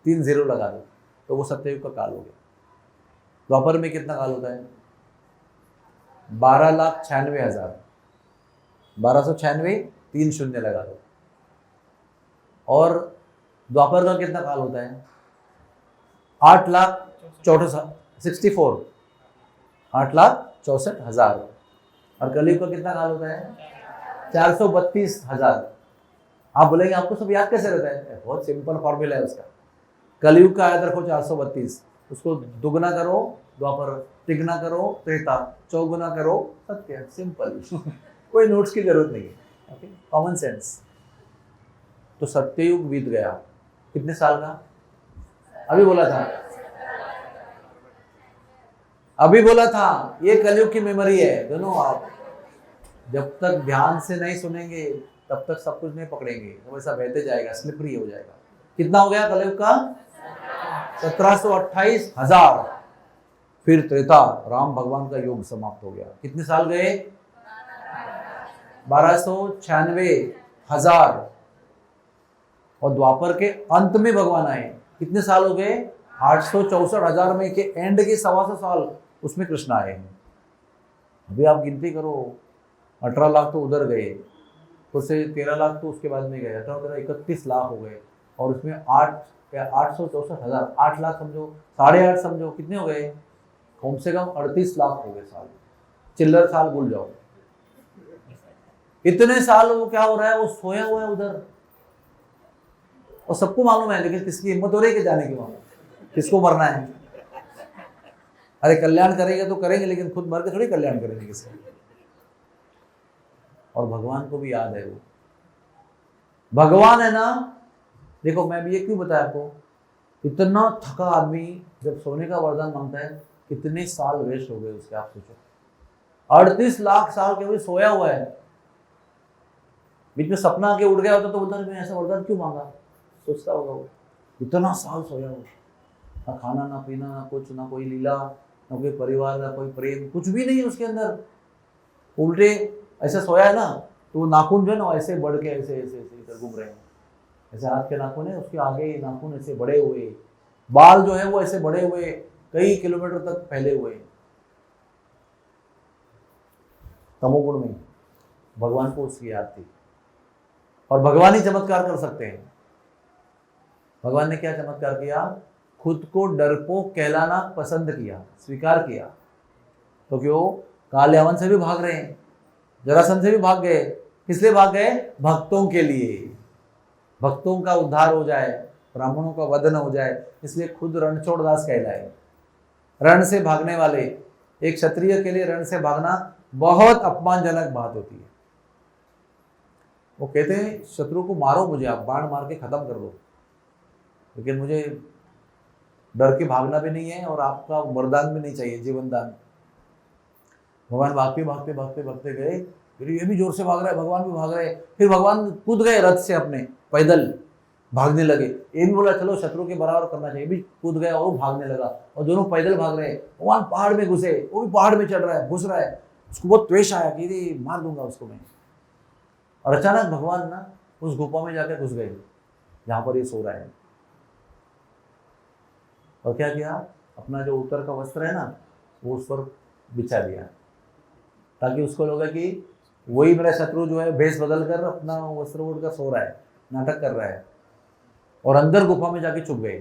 3 0 लगा दो, तो वो सत्ययुग का काल हो गया। द्वापर में कितना काल होता है? 12,96,000, 1296, 3 0 लगा दो। और द्वापर का कितना काल होता है? 8,64,64, 8,64,000। और कलयुग का कितना काल होता है? 432,000। आप बोलेंगे आपको सब याद कैसे रहता है? बहुत सिंपल फॉर्मूला है उसका। कलयुग का याद रखो 432, उसको दुगना करो द्वापर, तिगना करो त्रेता, चौगुना करो सत्य। सिंपल कोई नोट्स की जरूरत नहीं है, ओके, कॉमन सेंस। तो सत्ययुग बीत गया कितने साल का? अभी बोला था, अभी बोला था। ये कलयुग की मेमोरी है दोनों। आप जब तक ध्यान से नहीं सुनेंगे तब तक सब कुछ नहीं पकड़ेंगे, तो वैसा बहते जाएगा, स्लिपरी हो जाएगा। कितना हो गया कलयुग का? 1728,000। फिर त्रेता, राम भगवान का युग समाप्त हो गया। कितने साल गए? 1296,000। और द्वापर के अंत में भगवान आए, कितने साल हो गए? 864,000 में के एंड के 125 साल उसमें कृष्ण आए हैं। अभी आप गिनती करो, 18 लाख तो उधर गए, उससे 13 लाख तो उसके बाद में गए, 31 लाख हो गए। और उसमें 864,000, 8 लाख समझो, 8.5 समझो, कितने हो गए? कम से कम 38 लाख हो गए साल। चिल्लर साल भूल जाओ। इतने साल वो क्या हो रहा है? वो सोया हुआ है उधर, और सबको मालूम है, लेकिन किसकी हिम्मत हो रही है कि जाने की? वहां किसको मरना है? अरे कल्याण करेंगे तो करेंगे, लेकिन खुद मर के थोड़ी कल्याण करेंगे किसी। और भगवान को भी याद है वो भगवान है ना। देखो मैं भी ये क्यों बताया आपको, इतना थका आदमी जब सोने का वरदान मांगता है, कितने साल वेस्ट हो गए उसके, आप सोचो। 38 लाख साल के भी सोया हुआ है, बीच में सपना आके उठ गया होता तो बोलता मैं ऐसा वरदान क्यों मांगा, सोचता होगा वो। इतना साल सोया हुआ, ना खाना ना पीना ना कुछ, ना कोई लीला, ना कोई परिवार, ना कोई प्रेम, कुछ भी नहीं है उसके अंदर। उल्टे ऐसे सोया है ना, तो वो नाखून जो है ना ऐसे बढ़ के ऐसे ऐसे ऐसे इधर घूम रहे हैं। ऐसे हाथ के नाखून है, उसके आगे नाखून ऐसे बड़े हुए, बाल जो है वो ऐसे बड़े हुए, कई किलोमीटर तक फैले हुए। तमोगुण में भगवान को उसकी याद थी, और भगवान ही चमत्कार कर सकते हैं। भगवान ने क्या चमत्कार किया? खुद को डरपोक कहलाना पसंद किया, स्वीकार किया। तो क्यों? काल्यावन से भी भाग रहे हैं, जरासंध से भी भाग गए। किस लिए भाग गए? भक्तों के लिए, भक्तों का उद्धार हो जाए, ब्राह्मणों का वधन हो जाए, इसलिए खुद रणछोड़दास कहलाए। रण से भागने वाले, एक क्षत्रिय के लिए रण से भागना बहुत अपमानजनक बात होती है। वो कहते हैं शत्रु को मारो, मुझे आप बाण मार के खत्म कर दो, लेकिन मुझे डर के भागना भी नहीं है, और आपका वरदान भी नहीं चाहिए, जीवन दान। भगवान भागते भागते भागते भागते गए, फिर ये भी जोर से भाग रहा है, भगवान भी भाग रहे। फिर भगवान कूद गए रथ से, अपने पैदल भागने लगे। ये भी बोला चलो शत्रु के बराबर करना चाहिए, भी कूद गया और वो भागने लगा, और दोनों पैदल भाग रहे हैं। भगवान पहाड़ में घुसे, वो भी पहाड़ में चढ़ रहा है, घुस रहा है। उसको बहुत द्वेष आया कि मार दूंगा उसको मैं। और अचानक भगवान ना उस गुफा में जाकर घुस गए जहां पर ये सो रहा है। और क्या किया? अपना जो उत्तर का वस्त्र है ना, वो उस पर बिछा दिया, ताकि उसको लगा कि वही मेरा शत्रु जो है भेष बदल कर अपना वस्त्र ओढ़ कर सो रहा है, नाटक कर रहा है। और अंदर गुफा में जाके छुप गए।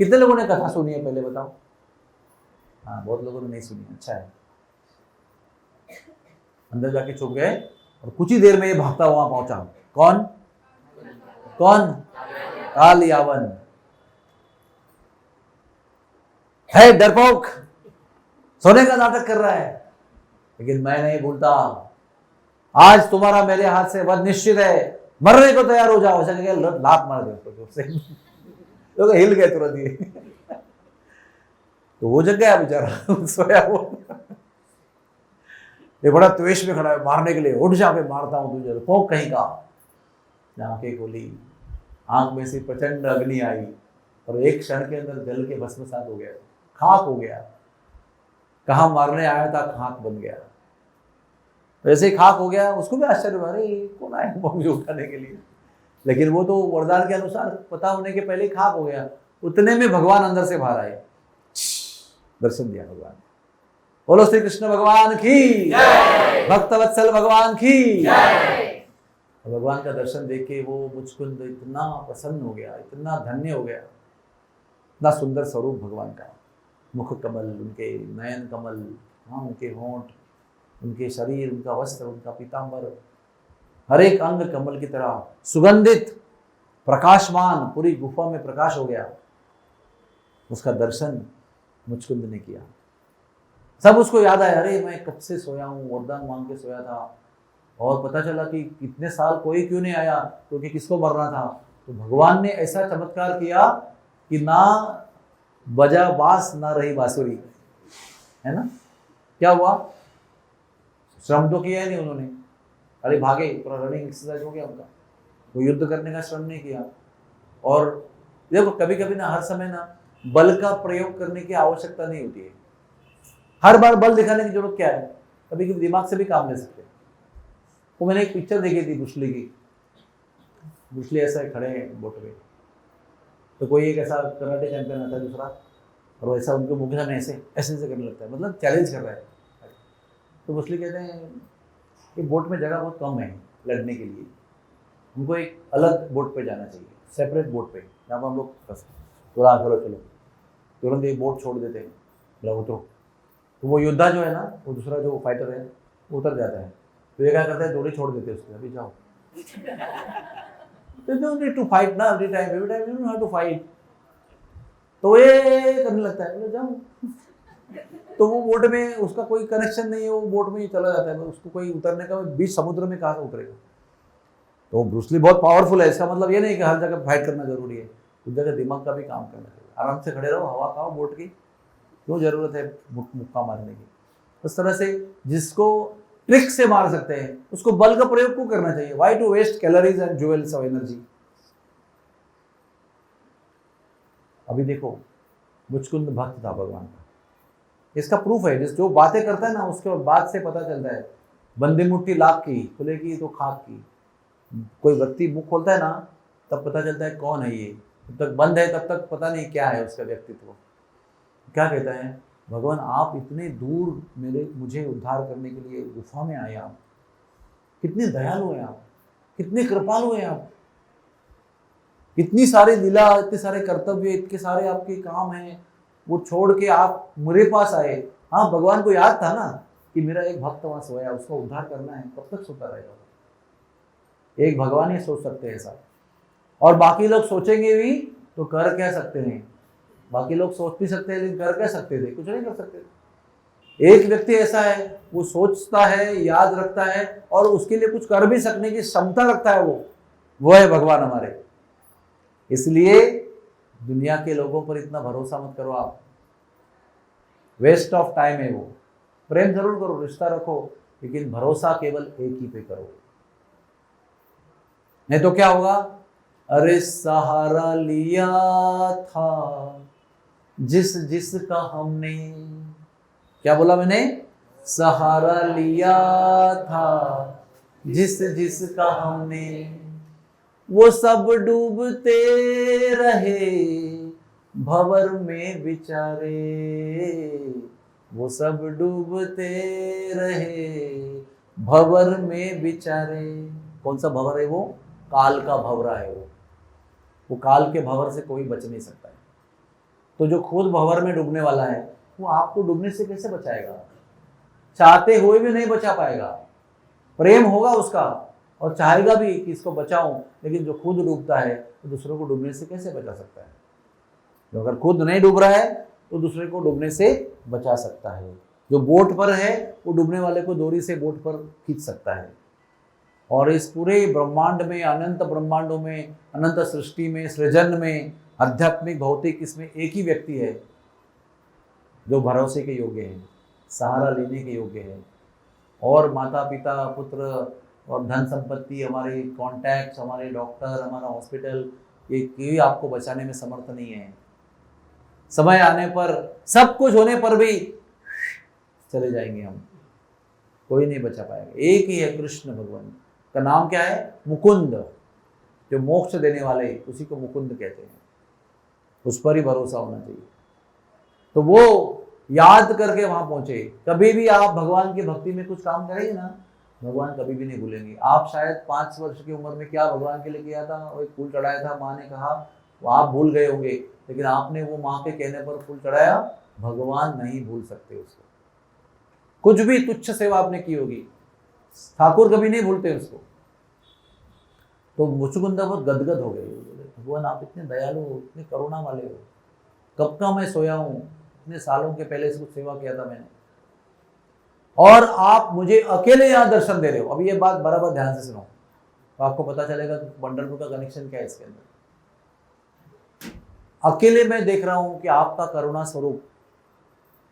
कितने लोगों ने कथा सुनी है पहले बताओ? हाँ, बहुत लोगों ने नहीं सुनी, अच्छा है। अंदर जाके छुप गए, और कुछ ही देर में ये भागता वहां पहुंचा। कौन कौन? कालयावन। है डरपोक, सोने का नाटक कर रहा है, लेकिन मैं नहीं भूलता। आज तुम्हारा मेरे हाथ से वध निश्चित है, मरने को तैयार हो जाओ। ऐसा लात मार दे तो हिल गए तुरंत ही। तो वो जग गया बेचारा, सोया हुआ। ये बड़ा त्वेष में खड़ा है मारने के लिए, उठ जा के मारता हूँ तुझे, पोक कहीं का। आंखें खोली, आंख में से प्रचंड अग्नि आई और एक क्षण के अंदर जल के भस्मसात हो गया, खाक हो गया। कहाँ मारने आया था, खाक बन गया। वैसे ही खाक हो गया। उसको भी आश्चर्य हुआ, अरे कौन आया मुझे उठाने के लिए, लेकिन वो तो वरदान के अनुसार पता होने के पहले ही खाक हो गया। उतने में भगवान अंदर से बाहर आए, दर्शन दिया भगवान। बोलो श्री कृष्ण भगवान की, भक्तवत्सल भगवान की। भगवान का दर्शन देख के वो मुचकुंद इतना प्रसन्न हो गया, इतना धन्य हो गया। इतना सुंदर स्वरूप भगवान का, मुख कमल, उनके नयन कमल, हाँ उनके होंठ, उनके शरीर, उनका वस्त्र, उनका पीतांबर, हर एक अंग कमल की तरह सुगंधित, प्रकाशमान, पूरी गुफा में प्रकाश हो गया। उसका दर्शन मुचकुंद ने किया। सब उसको याद आया, अरे मैं कब से सोया हूँ, वरदान मांग के सोया था, और पता चला कि कितने साल कोई क्यों नहीं आया, क्योंकि किसको मरना था। तो भगवान ने ऐसा चमत्कार किया कि ना बजा बांस ना रही बांसुरी, है ना। क्या हुआ, श्रम तो किया ही नहीं उन्होंने, अरे भागे, पूरा रनिंग एक्सरसाइज हो गया उनका, वो युद्ध करने का श्रम नहीं किया। और देखो कभी कभी ना, हर समय ना बल का प्रयोग करने की आवश्यकता नहीं होती है। हर बार बल दिखाने की जरूरत क्या है, कभी कभी दिमाग से भी काम ले सकते हैं। वो मैंने एक पिक्चर देखी थी ब्रूस ली की। ब्रूस ली ऐसा खड़े हैं बोट में, तो कोई एक ऐसा कराटे चैंपियन आता है दूसरा, और वैसा उनके मुख में ऐसे ऐसे करने लगता है, मतलब चैलेंज कर रहा है। तो ब्रूस ली कहते हैं कि बोट में जगह बहुत कम है लड़ने के लिए, उनको एक अलग बोट पे जाना चाहिए, सेपरेट बोट पे, जहाँ पर हम लोग थोड़ा करो चलो, तुरंत एक बोट छोड़ देते हैं, मतलब उतरो। तो वो योद्धा जो है ना, वो दूसरा जो फाइटर है वो उतर जाता है। तो ये क्या करता है, डोरी छोड़ देते हैं उसको, अभी जाओ। You don't need to fight ना, every time you don't have to fight। तो ये करने लगता है, बोले जाओ। तो वो बोट में उसका कोई कनेक्शन नहीं है, वो बोट में ही चला जाता है, उसको कोई उतरने का, बीच समुद्र में कहाँ से उतरेगा। तो ब्रूस ली बहुत पावरफुल है, इसका मतलब ये नहीं कि हर जगह फाइट करना जरूरी है, उस जगह दिमाग का भी काम करना चाहिए। आराम से खड़े रहो, हवा खाओ बोट की, क्यों जरूरत है मुक्का मारने की। उस तरह से जिसको ट्रिक से मार सकते हैं उसको बल का प्रयोग क्यों करना चाहिए। Why to waste calories and joules of energy. अभी देखो मुचकुंद भक्त था भगवान का, इसका प्रूफ है, जिस जो बातें करता है ना उसके बाद से पता चलता है। बंदी मुट्ठी लाख की, खुलेगी तो खाक की। कोई व्यक्ति मुख खोलता है ना तब पता चलता है कौन है ये, जब तक बंद है तब तक पता नहीं क्या है उसका व्यक्तित्व। क्या कहता है भगवान, आप इतने दूर मुझे उद्धार करने के लिए गुफा में आए, आप कितने दयालु हैं, आप कितने कृपालु हैं, आप इतनी सारी लीला, इतने सारे कर्तव्य, इतने सारे आपके काम हैं, वो छोड़ के आप मेरे पास आए। हाँ, भगवान को याद था ना कि मेरा एक भक्त वहां सोया, उसका उद्धार करना है, कब तक सोता रहेगा। एक भगवान ही सोच सकते हैं ऐसा, और बाकी लोग सोचेंगे भी तो कर क्या सकते हैं। बाकी लोग सोच भी सकते हैं लेकिन कर क्या सकते थे, कुछ नहीं कर सकते। एक व्यक्ति ऐसा है, वो सोचता है, याद रखता है और उसके लिए कुछ कर भी सकने की क्षमता रखता है, वो है भगवान हमारे। इसलिए दुनिया के लोगों पर इतना भरोसा मत करो आप, वेस्ट ऑफ टाइम है वो। प्रेम जरूर करो, रिश्ता रखो, लेकिन भरोसा केवल एक ही पे करो, नहीं तो क्या होगा। अरे सहारा लिया था जिसका हमने, क्या बोला मैंने, सहारा लिया था जिसका हमने, वो सब डूबते रहे भंवर में बेचारे, वो सब डूबते रहे भंवर में बेचारे। कौन सा भंवर है वो, काल का भंवरा है वो काल के भंवर से कोई बच नहीं सकता है। तो जो खुद भंवर में डूबने वाला है वो आपको डूबने से कैसे बचाएगा, चाहते हुए भी नहीं बचा पाएगा। प्रेम होगा उसका और चाहेगा भी कि इसको बचाऊं, लेकिन जो खुद डूबता है तो दूसरों को डूबने से कैसे बचा सकता है। जो अगर खुद नहीं डूब रहा है तो दूसरे को डूबने से बचा सकता है। जो बोट पर है वो डूबने वाले को डोरी से बोट पर खींच सकता है। और इस पूरे ब्रह्मांड में, अनंत ब्रह्मांडों में, अनंत सृष्टि में, सृजन में, आध्यात्मिक भौतिक, इसमें एक ही व्यक्ति है जो भरोसे के योग्य है, सहारा लेने के योग्य है, और माता पिता पुत्र और धन संपत्ति, हमारे कॉन्टैक्ट्स, हमारे डॉक्टर, हमारा हॉस्पिटल, ये कोई आपको बचाने में समर्थ नहीं है। समय आने पर, सब कुछ होने पर भी चले जाएंगे हम, कोई नहीं बचा पाएगा। एक ही है कृष्ण भगवान का नाम क्या है? मुकुंद। जो मोक्ष देने वाले उसी को मुकुंद कहते हैं, उस पर ही भरोसा होना चाहिए। तो वो याद करके वहां पहुंचे। कभी भी आप भगवान की भक्ति में कुछ काम करेंगे ना, भगवान कभी भी नहीं भूलेंगे। आप शायद 5 वर्ष की उम्र में क्या भगवान के लिए किया था, वो एक फूल चढ़ाया था, माँ ने कहा, वो आप भूल गए होंगे, लेकिन आपने वो माँ के कहने पर फूल चढ़ाया, भगवान नहीं भूल सकते उसको। कुछ भी तुच्छ सेवा आपने की होगी, ठाकुर कभी नहीं भूलते उसको। तो मुचुकुंदा बहुत गदगद हो गए, भगवान आप इतने दयालु हो, इतने करुणा वाले हो, कब का मैं सोया हूँ, इतने सालों के पहले से कुछ सेवा किया था मैंने, और आप मुझे अकेले यहाँ दर्शन दे रहे हो। अब ये बात बराबर ध्यान से सुनो, तो आपको पता चलेगा पंढरपुर का कनेक्शन क्या है इसके अंदर। अकेले मैं देख रहा हूँ कि आपका करुणा स्वरूप,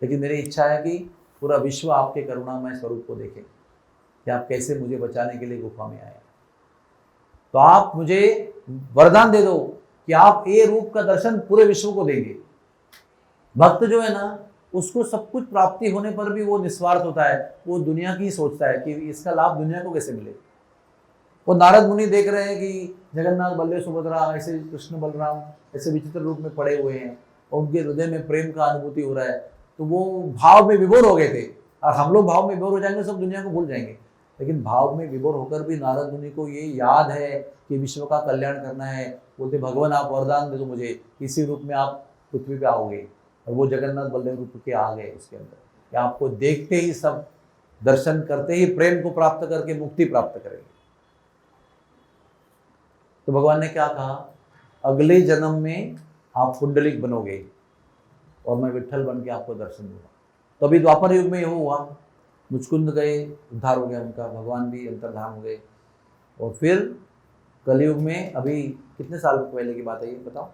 लेकिन मेरी इच्छा है कि पूरा विश्व आपके करुणामय स्वरूप को देखे, कि आप कैसे मुझे बचाने के लिए गुफा में आए। तो आप मुझे वरदान दे दो कि आप ये रूप का दर्शन पूरे विश्व को देंगे। भक्त जो है ना, उसको सब कुछ प्राप्ति होने पर भी वो निस्वार्थ होता है, वो दुनिया की सोचता है कि इसका लाभ दुनिया को कैसे मिले। वो नारद मुनि देख रहे हैं कि जगन्नाथ बलदेव सुभद्रा ऐसे कृष्ण बलराम ऐसे विचित्र रूप में पड़े हुए हैं, और उनके हृदय में प्रेम का अनुभूति हो रहा है, तो वो भाव में विभोर हो गए थे। और हम लोग भाव में विभोर हो जाएंगे, सब दुनिया को भूल जाएंगे। लेकिन भाव में विभोर होकर भी नारद मुनि को ये याद है कि विश्व का कल्याण करना है। बोलते भगवान आप वरदान दे दो मुझे, इसी रूप में आप पृथ्वी पे आओगे। और वो जगन्नाथ बलदेव रूप के आ गए उसके अंदर, कि आपको देखते ही सब दर्शन करते ही प्रेम को प्राप्त करके मुक्ति प्राप्त करेंगे। तो भगवान ने क्या कहा, अगले जन्म में आप पुंडलिक बनोगे और मैं विट्ठल बन के आपको दर्शन दूंगा। तो अभी द्वापर युग में ये हुआ, मुचकुंद गए, उद्धार हो गया उनका, भगवान भी अंतर्धान हो गए। और फिर कलयुग में अभी कितने साल पहले की बात है ये बताओ?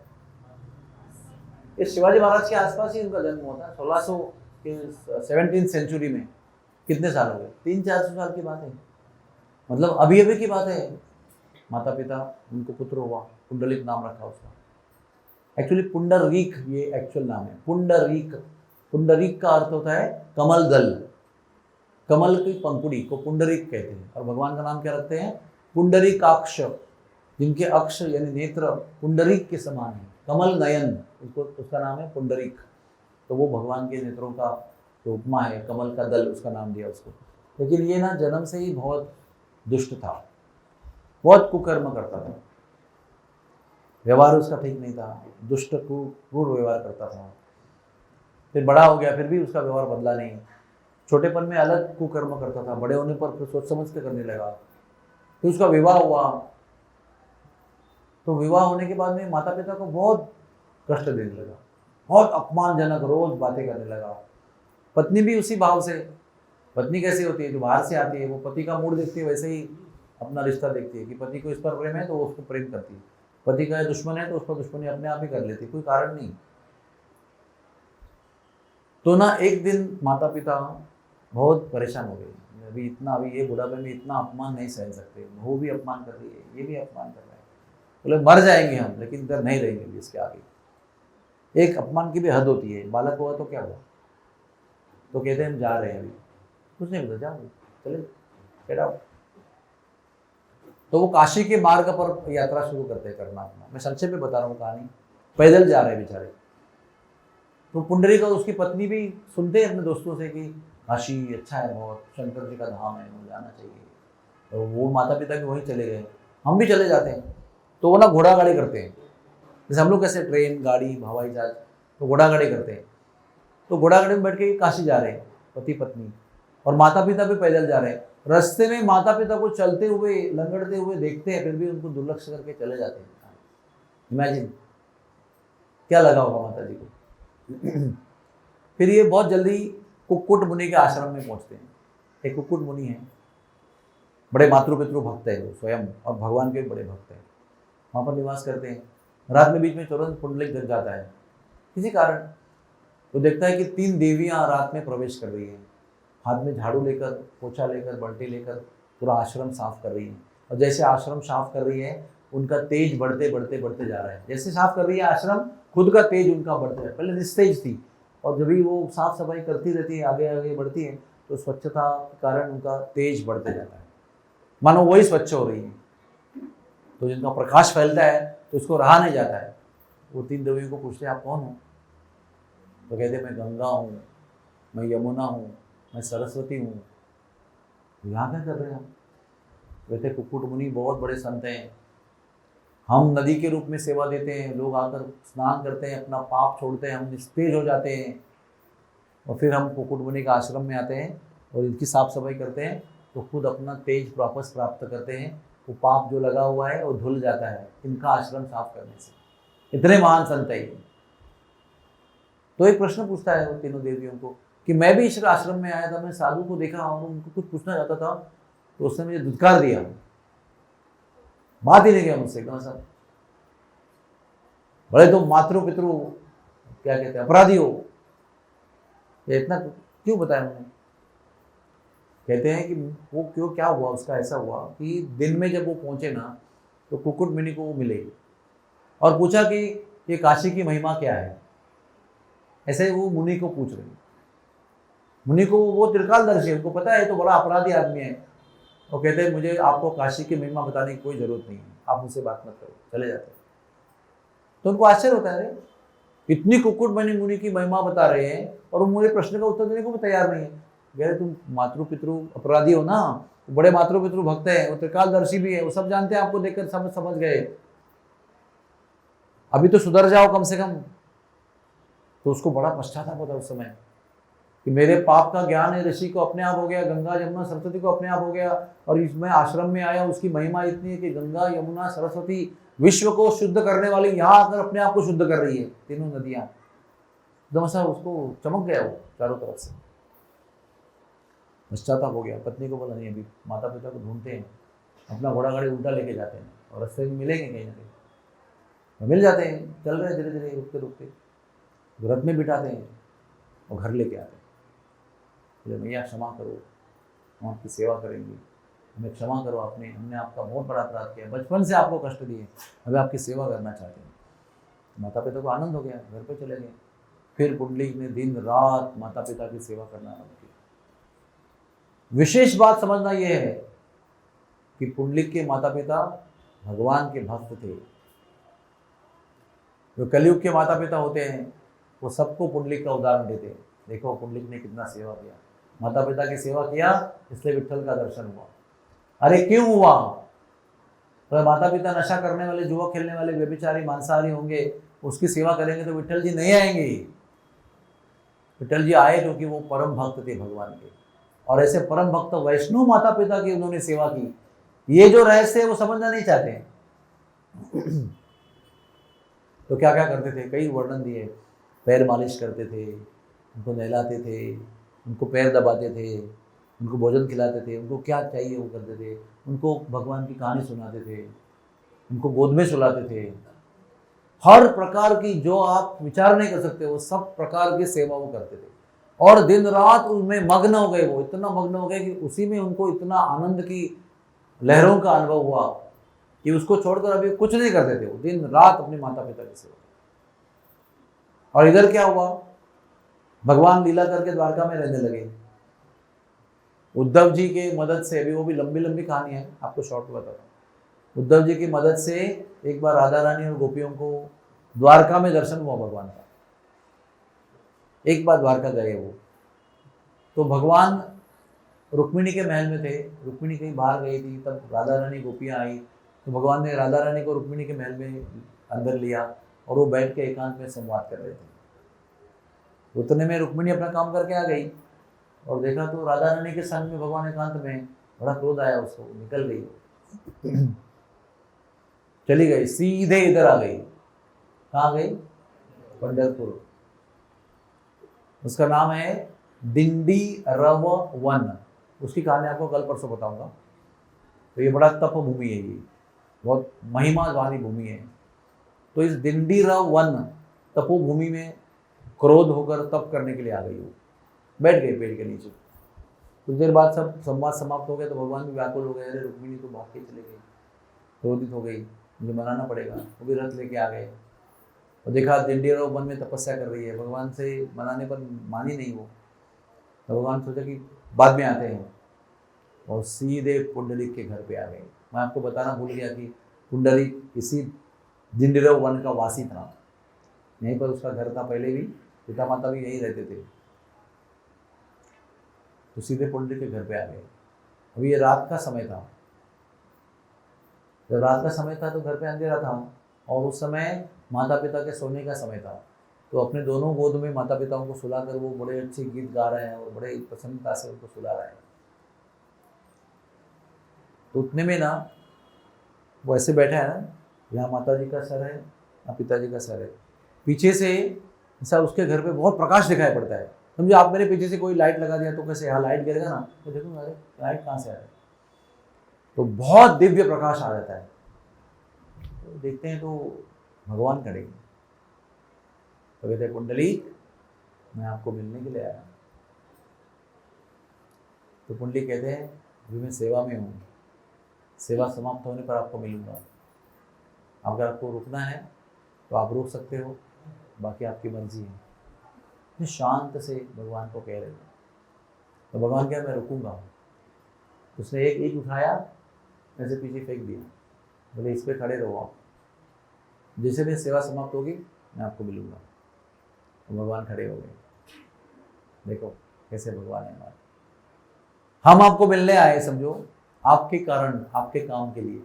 ये शिवाजी महाराज के आसपास ही उनका जन्म हुआ था, 1600 के 17वीं सेंचुरी में। कितने साल हो गए? 300-400 साल की बात है, मतलब अभी अभी की बात है। माता पिता, उनको पुत्र हुआ, पुंडलिक नाम रखा उसका। एक्चुअली पुंडरीक ये एक्चुअल नाम है, पुंडरीक। पुंडरीक का अर्थ होता है कमल दल, कमल की पंखुड़ी को पुंडरीक कहते हैं। और भगवान का नाम क्या रखते हैं? पुंडरीकाक्ष, जिनके अक्ष यानी नेत्र पुंडरीक के समान है, कमल नयन, उसको उसका नाम है पुंडरीक। तो वो भगवान के नेत्रों का जो उपमा है, कमल का दल, उसका नाम दिया उसको। लेकिन ये ना जन्म से ही बहुत दुष्ट था, बहुत कुकर्म करता था, व्यवहार उसका ठीक नहीं था, दुष्ट क्रूर व्यवहार करता था। फिर बड़ा हो गया, फिर भी उसका व्यवहार बदला नहीं। छोटेपन में अलग कुकर्म करता था, बड़े होने पर फिर सोच समझ के करने लगा। फिर उसका विवाह हुआ, तो विवाह होने के बाद में माता पिता को बहुत कष्ट देने लगा, बहुत अपमानजनक रोज बातें करने लगा। पत्नी भी उसी भाव से, पत्नी कैसी होती है, जो बाहर से आती है, वो पति का मूड देखती है, वैसे ही अपना रिश्ता देखती है कि पति को इस पर प्रेम है तो वो उसको प्रेम करती है, पति का दुश्मन है तो उस पर दुश्मनी अपने आप ही कर लेती, कोई कारण नहीं। तो ना एक दिन माता पिता बहुत परेशान हो गए, अभी ये बुढ़ापे में इतना अपमान नहीं सहन सकते, वो भी अपमान कर रही है, ये भी अपमान कर रहा है, बोले मर जाएंगे हम, लेकिन इधर नहीं रहेंगे इसके आगे। एक अपमान की भी हद होती है। बालक हुआ तो क्या हुआ, तो कहते हैं हम जा रहे हैं, अभी कुछ नहीं बोलते, जाओ चले गेट आउट। तो वो काशी के मार्ग पर यात्रा शुरू करते हैं करना अपना। मैं संक्षेप में बता रहा हूँ कहानी, पैदल जा रहे हैं बेचारे। तो पुंडरीक और उसकी पत्नी भी सुनते हैं अपने दोस्तों से कि काशी अच्छा है, बहुत शंकर जी का धाम है, वहाँ जाना चाहिए। तो वो माता पिता भी वहीं चले गए, हम भी चले जाते हैं। तो वो ना घोड़ा गाड़ी करते हैं, जैसे हम लोग कैसे ट्रेन गाड़ी हवाई जहाज, तो घोड़ा गाड़ी करते हैं। तो घोड़ा गाड़ी में बैठ के काशी जा रहे हैं पति पत्नी, और माता पिता भी पैदल जा रहे हैं। रास्ते में माता पिता को चलते हुए लंगड़ते हुए देखते हैं, फिर भी उनको दुर्लक्ष्य करके चले जाते हैं। इमेजिन क्या लगा होगा माता जी को। फिर ये बहुत जल्दी कुक्कुट मुनि के आश्रम में पहुंचते हैं। एक कुक्कुट मुनि है, बड़े मातृ पितृ भक्त है वो स्वयं, और भगवान के बड़े भक्त हैं। वहाँ पर निवास करते हैं। रात में बीच में तुरंत पुंडलिक जग जाता है किसी कारण। तो देखता है कि 3 देवियाँ रात में प्रवेश कर रही हैं, हाथ में झाड़ू लेकर, पोछा लेकर, बाल्टी लेकर पूरा आश्रम साफ कर रही है। और जैसे आश्रम साफ कर रही है, उनका तेज बढ़ते बढ़ते बढ़ते जा रहा है। जैसे साफ कर रही है आश्रम, खुद का तेज उनका बढ़ता है। पहले निस्तेज थी, और जब भी वो साफ सफाई करती रहती है, आगे आगे बढ़ती है, तो स्वच्छता के कारण उनका तेज बढ़ते जाता है, मानो वही स्वच्छ हो रही है। तो जिनका प्रकाश फैलता है तो उसको रहा नहीं जाता है। वो 3 देवियों को पूछते हैं, आप कौन हो? तो कहते हैं, मैं गंगा हूँ, मैं यमुना हूँ, मैं सरस्वती हूँ। यहाँ क्या कर रहे हैं आप? कहते कुक्कुट मुनि बहुत बड़े संत हैं, हम नदी के रूप में सेवा देते हैं, लोग आकर स्नान करते हैं, अपना पाप छोड़ते हैं, हम निस्तेज हो जाते हैं, और फिर हम कुक्कुट मुनि के आश्रम में आते हैं और इनकी साफ सफाई करते हैं, तो खुद अपना तेज वापस प्राप्त करते हैं। वो पाप जो लगा हुआ है वो धुल जाता है इनका आश्रम साफ करने से। इतने महान संत है ये। तो एक प्रश्न पूछता है वो तीनों देवियों को कि मैं भी इस आश्रम में आया था, मैं साधु को देखा और उनको कुछ पूछना चाहता था, तो उसने मुझे धुतकार दिया, बात ही नहीं किया मुझसे। कहा साहब, बड़े तुम मातृ पितृ क्या कहते हैं अपराधी हो, ये इतना क्यों बताया उन्होंने? कहते हैं कि वो क्यों, क्या हुआ उसका? ऐसा हुआ कि दिन में जब वो पहुंचे ना, तो कुक्कुट मुनि को वो मिले और पूछा कि ये काशी की महिमा क्या है। ऐसे वो मुनि को पूछ रहे। मुनि को वो त्रिकालदर्शी है, उनको पता है तो बड़ा अपराधी आदमी है। वो कहते हैं, मुझे आपको काशी की महिमा बताने की कोई जरूरत नहीं है, आप मुझसे बात मत करो, चले जाते हैं। तो उनको आश्चर्य होता है, इतनी कुक्कुट मुनि की महिमा बता रहे हैं और वो मुझे प्रश्न का उत्तर देने को भी तैयार नहीं है। कह रहे, तुम मातृ पितृ अपराधी हो ना, बड़े मातृ पितृ भक्त है, वो त्रिकालदर्शी भी है, वो सब जानते हैं, आपको देखकर समझ गए, अभी तो सुधर जाओ कम से कम। तो उसको बड़ा पश्चाताप होता है उस समय कि मेरे पाप का ज्ञान है ऋषि को अपने आप हो गया, गंगा यमुना सरस्वती को अपने आप हो गया, और इसमें आश्रम में आया, उसकी महिमा इतनी है कि गंगा यमुना सरस्वती विश्व को शुद्ध करने वाली यहाँ आकर अपने आप को शुद्ध कर रही है, तीनों नदियां। एकदम ऐसा उसको चमक गया वो चारों तरफ से, पश्चाताप हो गया। पत्नी को बोला, नहीं अभी माता पिता को ढूंढते हैं, अपना घोड़ा गाड़ी उल्टा लेके जाते हैं और रास्ते में मिलेंगे कहीं ना कहीं। मिल जाते हैं, चल रहे धीरे धीरे रुकते रुकते, रथ में बिठाते हैं और घर लेके आते हैं। बोले, भैया क्षमा करो, हम आपकी सेवा करेंगे, हमें क्षमा करो, हमने आपका बहुत बड़ा अपराध किया, बचपन से आपको कष्ट दिए, हमें आपकी सेवा करना चाहते हैं। माता पिता को आनंद हो गया, घर पे चले गए। फिर पुंडलिक ने दिन रात माता पिता की सेवा करना आरंभ किया। विशेष बात समझना यह है कि पुंडलिक के माता पिता भगवान के भक्त थे। जो कलयुग के माता पिता होते हैं वो सबको पुंडलिक का उदाहरण देते हैं। देखो पुंडलिक ने कितना सेवा किया, माता पिता की सेवा किया, इसलिए विट्ठल का दर्शन हुआ। अरे क्यों हुआ? तो माता पिता नशा करने वाले, जुआ खेलने वाले, व्यभिचारी, मांसाहारी होंगे, उसकी सेवा करेंगे तो विट्ठल जी नहीं आएंगे। विट्ठल जी आए क्योंकि वो परम भक्त थे भगवान के, और ऐसे परम भक्त वैष्णव माता पिता की उन्होंने सेवा की। ये जो रहस्य है वो समझना नहीं चाहते हैं। तो क्या क्या करते थे, कई वर्णन दिए। पैर मालिश करते थे, उनको नहलाते थे, उनको पैर दबाते थे, उनको भोजन खिलाते थे, उनको क्या चाहिए वो करते थे, उनको भगवान की कहानी सुनाते थे, उनको गोद में सुलाते थे। हर प्रकार की जो आप विचार नहीं कर सकते वो सब प्रकार की सेवा वो करते थे, और दिन रात उनमें मग्न हो गए। वो इतना मग्न हो गए कि उसी में उनको इतना आनंद की लहरों का अनुभव हुआ कि उसको छोड़कर अभी कुछ नहीं करते थे। वो दिन रात अपने माता पिता की सेवा। और इधर क्या हुआ, भगवान लीला करके द्वारका में रहने लगे। उद्धव जी के मदद से, अभी वो भी लंबी लंबी कहानी है, आपको शॉर्ट में बताता हूँ। उद्धव जी की मदद से एक बार राधा रानी और गोपियों को द्वारका में दर्शन हुआ भगवान का। एक बार द्वारका गए वो, तो भगवान रुक्मिणी के महल में थे, रुक्मिणी कहीं बाहर गई थी, तब राधा रानी गोपियाँ आई, तो भगवान ने राधा रानी को रुक्मिणी के महल में अंदर लिया और वो बैठ के एकांत में संवाद कर रहे थे। उतने में रुक्मिणी अपना काम करके आ गई और देखा तो राधा रानी के संग में भगवान एकांत में, बड़ा क्रोध आया उसको, निकल गई, चली गई, सीधे इधर आ गई। कहाँ गई? पंढरपुर। उसका नाम है दिंडी रव वन। उसकी कहानी आपको कल परसों बताऊंगा। तो ये बड़ा तप भूमि है, ये बहुत महिमा वाली भूमि है। तो इस दिंडी रव वन तपोभूमि में क्रोध होकर तप करने के लिए आ गई। वो बैठ गई पेड़ के नीचे कुछ देर बाद सब संवाद समाप्त हो गया तो भगवान भी व्याकुल हो गए, अरे रुक्मिणी तो भाग के चले गई, क्रोधित हो गई, मुझे मनाना पड़ेगा। वो भी रथ लेके आ गए और देखा दिंडीराव वन में तपस्या कर रही है, भगवान से मनाने पर मानी नहीं वो। तो भगवान सोचा कि बाद में आते हैं और सीधे पुंडलिक के घर पे आ गए। मैं आपको बताना भूल गया कि पुंडलिक इसी दिंडीराव वन का वासी था, यहीं पर उसका घर था, पहले भी पिता माता भी यहीं रहते थे। तो सीधे पुंडलिक के घर पे आ गए। अभी ये रात का समय था, जब रात का समय था तो घर पे अंधेरा था और उस समय माता पिता के सोने का समय था। तो अपने दोनों गोद में माता पिताओं को सुलाकर वो बड़े अच्छे गीत गा रहे हैं और बड़े प्रसन्नता से उनको सुला रहे हैं। तो उतने में ना वो ऐसे बैठा है ना, यहाँ माता जी का सर है, यहाँ पिताजी का सर है, पीछे से ऐसा उसके घर पे बहुत प्रकाश दिखाई पड़ता है। समझो आप मेरे पीछे से कोई लाइट लगा दिया तो कैसे, यहाँ लाइट गिरेगा ना, तो देखूंगा अरे लाइट कहाँ से आ रहा है, तो बहुत दिव्य प्रकाश आ जाता है। तो देखते हैं तो भगवान खड़े, तो कहते हैं पुंडलिक मैं आपको मिलने के लिए आया। तो पुंडलिक कहते हैं अभी मैं सेवा में हूँ, सेवा समाप्त होने पर आपको मिलूंगा, अगर आपको रुकना है तो आप रुक सकते हो, बाकी आपकी मर्जी है। इतने शांत से भगवान को कह रहे थे। तो भगवान कह मैं रुकूंगा। उसने एक ईंट उठाया, ऐसे पीछे फेंक दिया, बोले इस पे खड़े रहो आप, जैसे भी सेवा समाप्त होगी मैं आपको मिलूंगा। तो भगवान खड़े हो गए। देखो कैसे भगवान है हमारे, हम आपको मिलने आए समझो, आपके कारण, आपके काम के लिए,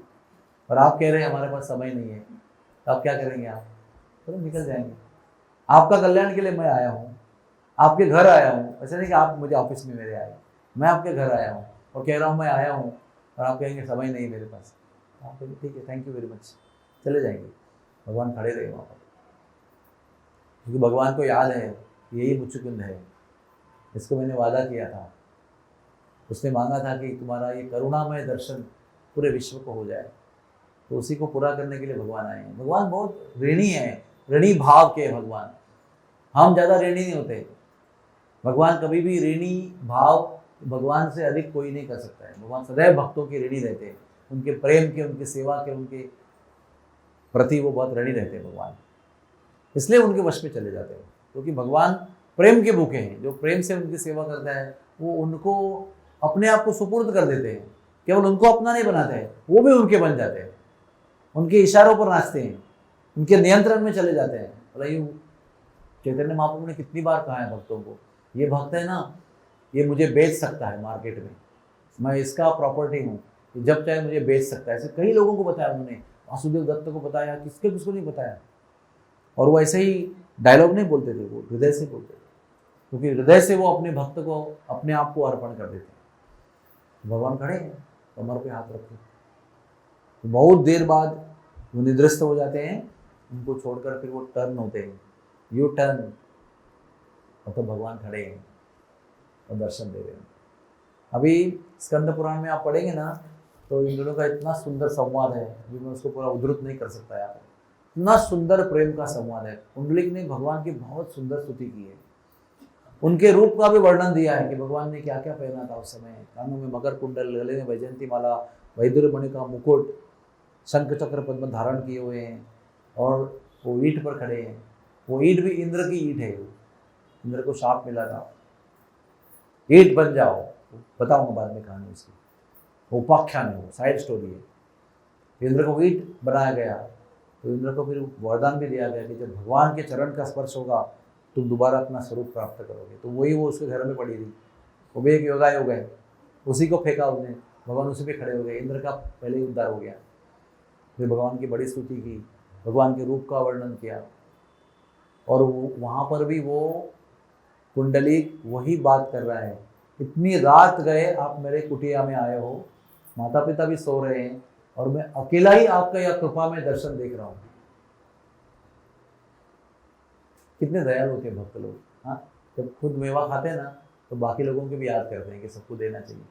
और आप कह रहे हैं हमारे पास समय नहीं है, तो आप क्या करेंगे? आप तो निकल जाएंगे। आपका कल्याण के लिए मैं आया हूँ, आपके घर आया हूँ। ऐसा नहीं कि आप मुझे ऑफिस में मेरे आए, मैं आपके घर आया हूँ और कह रहा हूँ मैं आया हूँ, और आप कहेंगे समय नहीं मेरे पास। आप कहेंगे ठीक है, थैंक यू वेरी मच, चले जाएंगे। भगवान खड़े रहे वहाँ पर, क्योंकि भगवान को याद है यही मुचुकुंद है, इसको मैंने वादा किया था। उसने मांगा था कि तुम्हारा ये करुणामय दर्शन पूरे विश्व को हो जाए, तो उसी को पूरा करने के लिए भगवान आए हैं। भगवान बहुत ऋणी है, ऋणी भाव के भगवान। हम ज़्यादा ऋणी नहीं होते, भगवान कभी भी ऋणी भाव भगवान से अधिक कोई नहीं कर सकता है। भगवान सदैव भक्तों के ऋणी रहते हैं, उनके प्रेम के, उनकी सेवा के, उनके प्रति वो बहुत ऋणी रहते हैं भगवान, इसलिए उनके वश में चले जाते हैं। क्योंकि भगवान प्रेम के भूखे हैं, जो प्रेम से उनकी सेवा करता है वो उनको अपने आप को सुपुर्द कर देते हैं, केवल उनको अपना नहीं बनाते हैं, वो भी उनके बन जाते हैं, उनके इशारों पर नाचते हैं, उनके नियंत्रण में चले जाते हैं। चैतन्य महाप्रभु ने कितनी बार कहा है भक्तों को, ये भक्त है ना, ये मुझे बेच सकता है मार्केट में, मैं इसका प्रॉपर्टी हूँ, जब चाहे मुझे बेच सकता है। ऐसे कई लोगों को बताया उन्होंने, वासुदेव दत्त को बताया, किसको नहीं बताया। और वो ऐसे ही डायलॉग नहीं बोलते थे, वो हृदय से बोलते थे, क्योंकि हृदय से वो अपने भक्त को, अपने आप को अर्पण कर देते हैं। भगवान खड़े हैं, कमर पे हाथ रखे, तो बहुत देर बाद वो निद्रस्त हो जाते हैं, उनको छोड़कर फिर वो टर्न होते हैं, यू टर्न, तो भगवान खड़े हैं और दर्शन दे रहे हैं। अभी स्कंद पुराण में आप पढ़ेंगे ना, तो इन दोनों का इतना सुंदर संवाद है, अभी मैं उसको पूरा उद्धृत नहीं कर सकता यहाँ पर। इतना सुंदर प्रेम का संवाद है। पुंडलिक ने भगवान की बहुत सुंदर स्तुति की है, उनके रूप का भी वर्णन दिया है कि भगवान ने क्या क्या पहना था उस समय। कानों में मकर कुंडल, गले में वैजयंती माला, वैदुर्यमणि का मुकुट, शंख चक्र पद्म धारण किए हुए हैं, और वो ईंट पर खड़े हैं। वो ईंट भी इंद्र की ईंट है, इंद्र को शाप मिला था, ईंट बन जाओ, बताऊंगा बाद में कहानी उसकी, वो उपाख्यान है, वो साइड स्टोरी है। इंद्र को ईंट बनाया गया, तो इंद्र को फिर वरदान भी दिया गया कि जब भगवान के चरण का स्पर्श होगा तुम दोबारा अपना स्वरूप प्राप्त करोगे। तो वही वो उसके घर में पड़ी थी, वो भी एक योगायोग है, उसी को फेंका उसने, भगवान उसी पे खड़े हो गए, इंद्र का पहले ही उद्धार हो गया। फिर भगवान की बड़ी स्तुति की, भगवान के रूप का वर्णन किया, और वहाँ पर भी वो कुंडलिक वही बात कर रहा है, इतनी रात गए आप मेरे कुटिया में आए हो, माता पिता भी सो रहे हैं, और मैं अकेला ही आपका यह कृपा में दर्शन देख रहा हूँ। कितने दयालु थे भक्त लोग। हाँ, जब खुद मेवा खाते हैं ना, तो बाकी लोगों को भी याद करते हैं कि सबको देना चाहिए।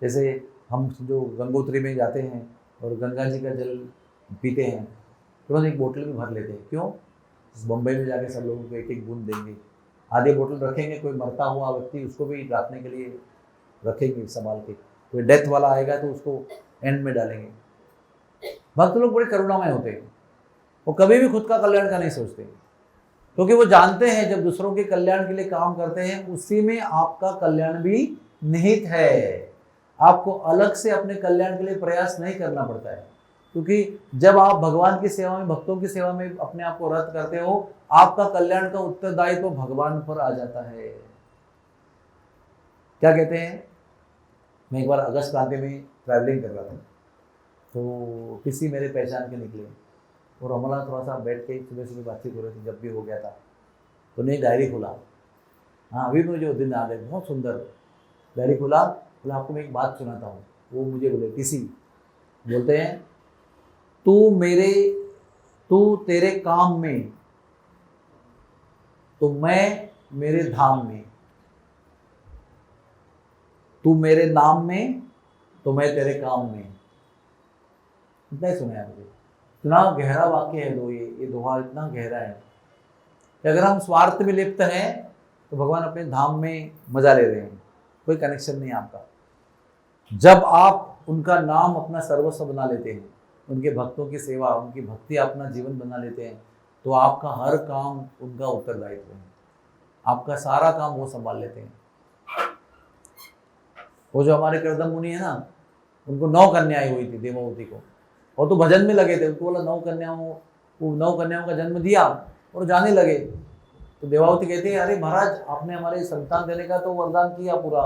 जैसे हम जो गंगोत्री में जाते हैं और गंगा जी का जल पीते हैं, तुरंत एक बोतल में भर लेते हैं। क्यों? बम्बई में जाके सब लोगों को एक एक बूंद देंगे, आधी बोतल रखेंगे, कोई मरता हुआ व्यक्ति उसको भी रखने के लिए रखेंगे संभाल के, कोई डेथ वाला आएगा तो उसको एंड में डालेंगे। भक्त लोग बड़े करुणामय होते हैं, वो कभी भी खुद का कल्याण का नहीं सोचते, क्योंकि वो जानते हैं जब दूसरों के कल्याण के लिए काम करते हैं उसी में आपका कल्याण भी निहित है। आपको अलग से अपने कल्याण के लिए प्रयास नहीं करना पड़ता है, क्योंकि जब आप भगवान की सेवा में, भक्तों की सेवा में अपने आप को रत करते हो, आपका कल्याण का उत्तरदायित्व तो भगवान पर आ जाता है। क्या कहते हैं, मैं एक बार अगस्त क्रांति में ट्रैवलिंग कर रहा था, तो किसी मेरे पहचान के निकले और हमारा थोड़ा सा बैठ के सुबह सुबह बातचीत हो रही थी, जब भी हो गया था तो नहीं डायरी खोला। हाँ, अभी मुझे वो दिन याद है, बहुत सुंदर डायरी खोला, बोला आपको मैं एक बात सुनाता हूँ। वो मुझे बोले, किसी बोलते हैं तू तेरे काम में तो मैं मेरे धाम में, तू मेरे नाम में तो मैं तेरे काम में। इतना ही सुना है मुझे। इतना गहरा वाक्य है ये दोहा इतना गहरा है कि अगर हम स्वार्थ में लिप्त हैं तो भगवान अपने धाम में मजा ले रहे हैं, कोई कनेक्शन नहीं आपका। जब आप उनका नाम अपना सर्वस्व बना लेते हैं, उनके भक्तों की सेवा, उनकी भक्ति अपना जीवन बना लेते हैं, तो आपका हर काम उनका उत्तरदायित्व है, आपका सारा काम वो संभाल लेते हैं। वो जो हमारे करदम मुनि है ना, उनको 9 कन्याएं हुई थी देवावती को, और तो भजन में लगे थे। उनको बोला 9 कन्याओं का जन्म दिया और जाने लगे। तो देवावती कहती है, अरे महाराज आपने हमारे संतान देने का तो वरदान किया पूरा,